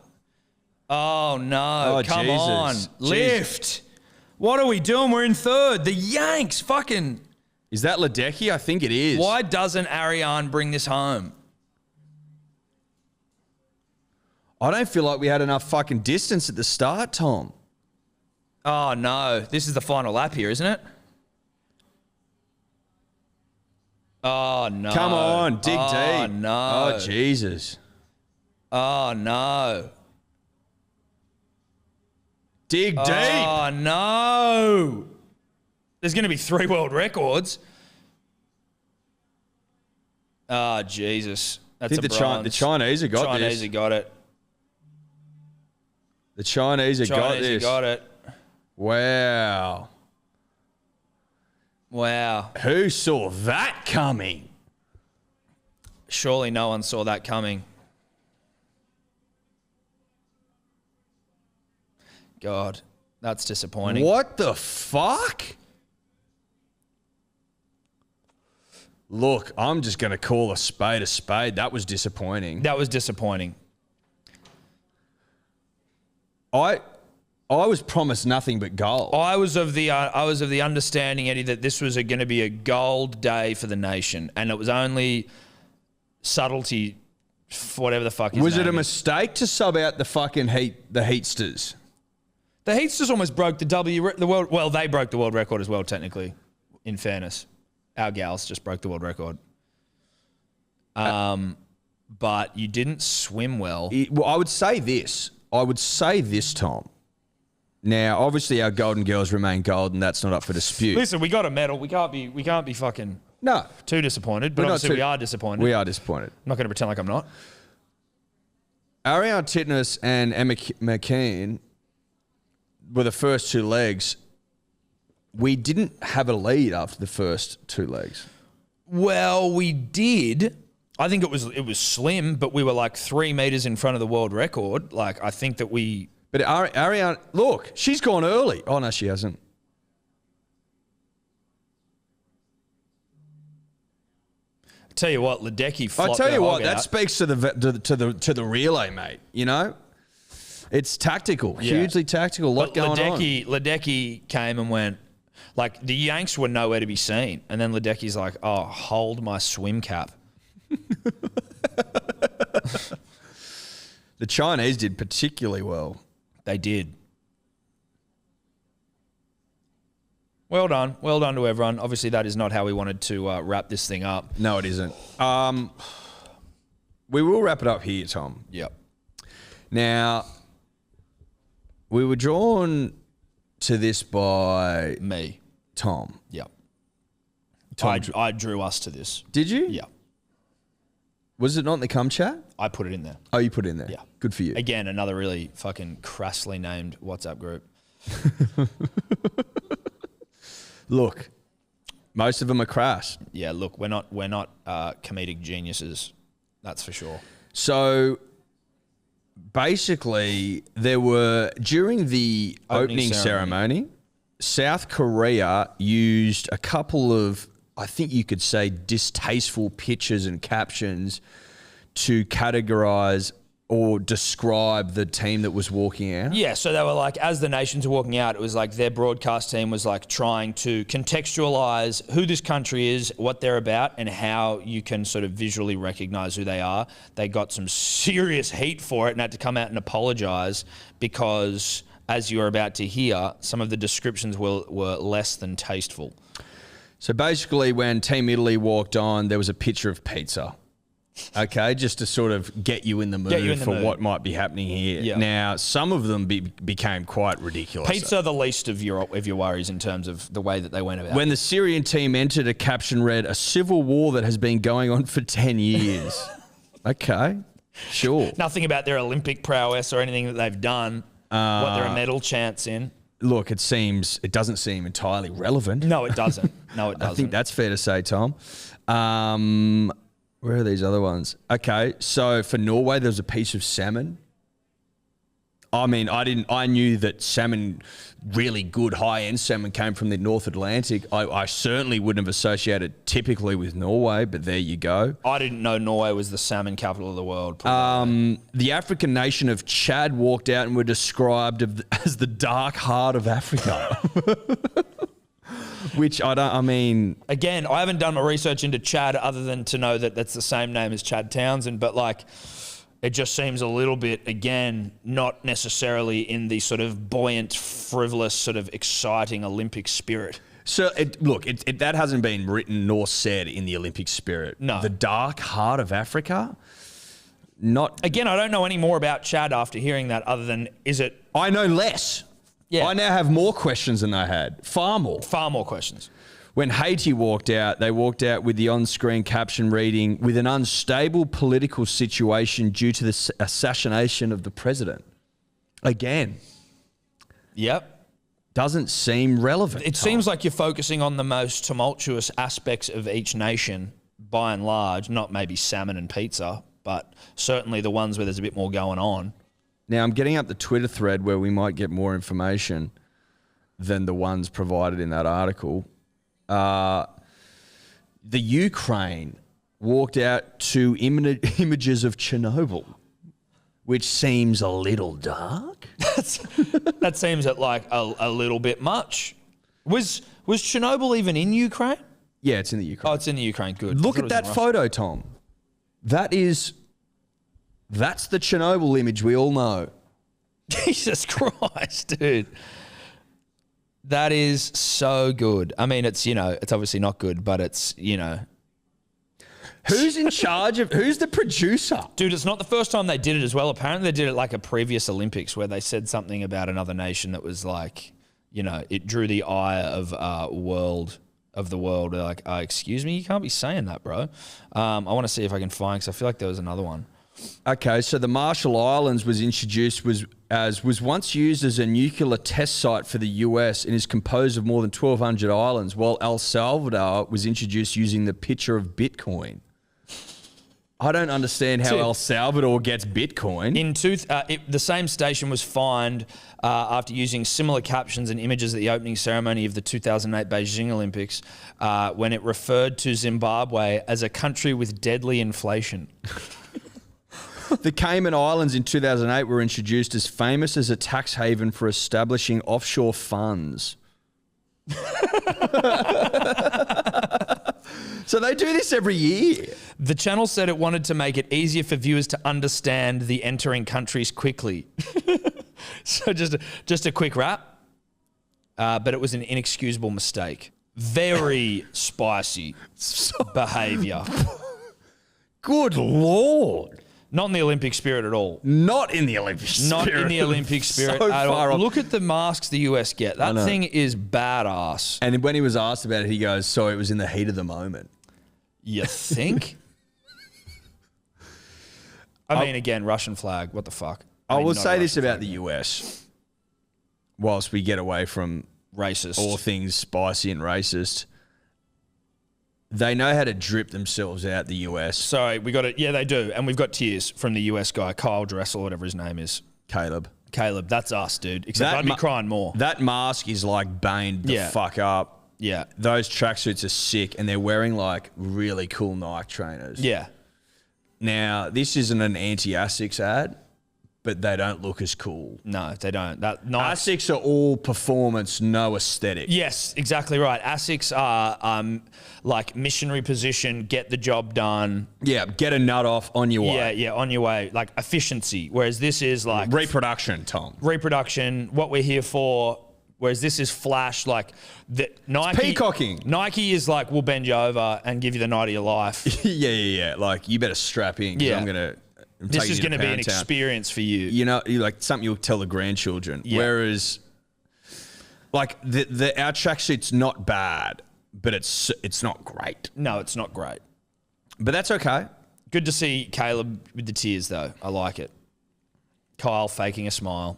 Oh, no. Oh, Come Jesus. on. Jesus. Lift. What are we doing? We're in third. The Yanks fucking... Is that Ledecky? I think it is. Why doesn't Ariane bring this home? I don't feel like we had enough fucking distance at the start, Tom. Oh, no. This is the final lap here, isn't it? Oh, no. Come on, dig oh, deep. no. Oh, Jesus. Oh, no. Dig deep. Oh, no. There's going to be 3 world records. Oh, Jesus. That's I think a bronze. the Chinese have got this. Chinese have got it. The Chinese have got this. Got it. Wow. Wow. Who saw that coming? Surely no one saw that coming. God, that's disappointing. What the fuck? Look, I'm just going to call a spade a spade. That was disappointing. That was disappointing. I was promised nothing but gold. I was of the understanding, Eddie, that this was going to be a gold day for the nation, and it was only subtlety, whatever the fuck. Was it a mistake to sub out the fucking heatsters? The Heatsters almost broke the world. Well, they broke the world record as well, technically. In fairness, our gals just broke the world record. But you didn't swim well. Well, I would say this, Tom. Now, obviously, our golden girls remain golden. That's not up for dispute. Listen, we got a medal. We can't be fucking too disappointed. But obviously, we are disappointed. We are disappointed. I'm not going to pretend like I'm not. Ariane Titmus and Emma McKean were the first 2 legs. We didn't have a lead after the first 2 legs. Well, we did. I think it was slim, but we were like 3 meters in front of the world record. Like, I think that we... But Ariane, look, she's gone early. Oh, no, she hasn't. I tell you what, Ledecky flopped I tell you the what, hog that out. speaks to the relay, mate. You know? It's tactical, hugely tactical. A lot going on. Ledecky came and went, Like, the Yanks were nowhere to be seen. And then Ledecky's like, oh, hold my swim cap. The Chinese did particularly well. They did. Well done. Well done to everyone. Obviously, that is not how we wanted to wrap this thing up. No, it isn't. We will wrap it up here, Tom. Yep. Now, we were drawn to this by Me. Tom. Yep. Tom I drew us to this. Did you? Yeah. Was it not in the cum chat? I put it in there. Oh, you put it in there? Yeah. Good for you. Again, another really fucking crassly named WhatsApp group. Look, most of them are crass. Yeah, look, we're not comedic geniuses. That's for sure. So basically, there were, during the opening ceremony, South Korea used a couple of, I think you could say, distasteful pictures and captions to categorize or describe the team that was walking out. Yeah, so they were like, as the nations were walking out, it was like their broadcast team was like trying to contextualize who this country is, what they're about, and how you can sort of visually recognize who they are. They got some serious heat for it and had to come out and apologize because, as you are about to hear, some of the descriptions were less than tasteful. So basically, when Team Italy walked on, there was a picture of pizza. Okay, just to sort of get you in the mood for what might be happening here. Yeah. Now, some of them became quite ridiculous. Pizza, the least of your worries in terms of the way that they went about it. When the Syrian team entered, a caption read, "A civil war that has been going on for 10 years." Okay, sure. Nothing about their Olympic prowess or anything that they've done, what they're a medal chance in. Look, it doesn't seem entirely relevant. No, it doesn't. No, it doesn't. I think that's fair to say, Tom. Where are these other ones? Okay, so for Norway, there was a piece of salmon. I mean, I knew that salmon, really good high-end salmon, came from the North Atlantic. I certainly wouldn't have associated typically with Norway, but there you go. I didn't know Norway was the salmon capital of the world. The African nation of Chad walked out and were described as the dark heart of Africa. Which again, I haven't done my research into Chad other than to know that that's the same name as Chad Townsend, but like, it just seems a little bit, again, not necessarily in the sort of buoyant, frivolous, sort of exciting Olympic spirit. So, that hasn't been written nor said in the Olympic spirit. No. The dark heart of Africa? Not. Again, I don't know any more about Chad after hearing that other than, is it... I know less. Yeah. I now have more questions than I had. Far more. Far more questions. When Haiti walked out, they walked out with the on-screen caption reading, "With an unstable political situation due to the assassination of the president." Again. Yep. Doesn't seem relevant. It seems like you're focusing on the most tumultuous aspects of each nation, by and large, not maybe salmon and pizza, but certainly the ones where there's a bit more going on. Now, I'm getting up the Twitter thread where we might get more information than the ones provided in that article. The Ukraine walked out to images of Chernobyl, which seems a little dark. That seems like a little bit much. Was Chernobyl even in Ukraine? Yeah, it's in the Ukraine. Oh, it's in the Ukraine. Good. Look at that photo, Tom. That's the Chernobyl image we all know. Jesus Christ, dude. That is so good. I mean, it's obviously not good, but it's, Who's in charge of, who's the producer? Dude, it's not the first time they did it as well. Apparently they did it like a previous Olympics where they said something about another nation that was like, it drew the ire of the world. They're like, excuse me, you can't be saying that, bro. I want to see if I can find, because I feel like there was another one. Okay, so the Marshall Islands was introduced was once used as a nuclear test site for the US and is composed of more than 1,200 islands, while El Salvador was introduced using the picture of Bitcoin. I don't understand how El Salvador gets Bitcoin. The same station was fined after using similar captions and images at the opening ceremony of the 2008 Beijing Olympics when it referred to Zimbabwe as a country with deadly inflation. The Cayman Islands in 2008 were introduced as famous as a tax haven for establishing offshore funds. So they do this every year. The channel said it wanted to make it easier for viewers to understand the entering countries quickly. So just a quick wrap. But it was an inexcusable mistake. Very spicy behaviour. Good Lord. Not in the Olympic spirit at all. Not in the Olympic spirit. Not in the Olympic spirit So at far all. off. Look at the masks the US get. That thing is badass. And when he was asked about it, he goes, sorry, it was in the heat of the moment. You think? I mean, again, Russian flag. What the fuck? I mean, will not a say this Russian about flag, the US, whilst we get away from racist. all things spicy and racist, they know how to drip themselves out, the US. Sorry, we got it. Yeah, they do. And we've got tears from the US guy, Kyle Dressel, whatever his name is. Caleb, that's us, dude. Except I'd be crying more. That mask is like baned the fuck up. Yeah. Those tracksuits are sick, and they're wearing like really cool Nike trainers. Yeah. Now, this isn't an anti-ASICS ad, but they don't look as cool. No, they don't. ASICS are all performance, no aesthetic. Yes, exactly right. ASICs are like missionary position, get the job done. Yeah, get a nut off on your way. Yeah, on your way. Like efficiency. Whereas this is like Reproduction, Tom. reproduction, what we're here for. Whereas this is flash, like the Nike. Peacocking. Nike is like, we'll bend you over and give you the night of your life. Yeah. Like, you better strap in. Yeah. This is going to be an experience for you. You know, like something you'll tell the grandchildren. Yeah. Whereas, like, our tracksuit's not bad, but it's not great. No, it's not great. But that's okay. Good to see Caleb with the tears, though. I like it. Kyle faking a smile.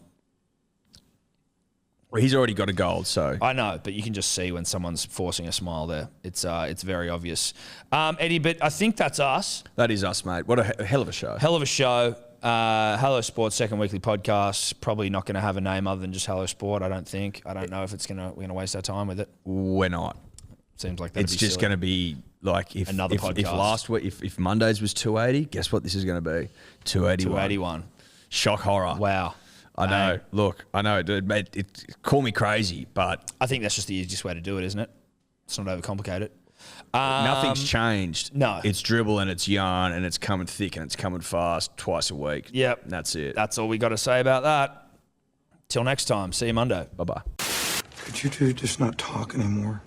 Well, he's already got a gold, so. I know, but you can just see when someone's forcing a smile there. It's very obvious. Eddie, but I think that's us. That is us, mate. What a hell of a show. Hell of a show. Hello Sports, second weekly podcast. Probably not going to have a name other than just Hello Sport, I don't think. I don't know if we're going to waste our time with it. We're not. Seems like that'd It's be just going to be like Another podcast. If last week, if Mondays was 280, guess what this is going to be? 281. 281. Shock horror. Wow. I know. Look, I know, dude. Mate, call me crazy, but I think that's just the easiest way to do it, isn't it? Let's not overcomplicate it. nothing's changed. No. It's dribble and it's yarn and it's coming thick and it's coming fast twice a week. Yep. And that's it. That's all we got to say about that. Till next time. See you Monday. Bye-bye. Could you two just not talk anymore?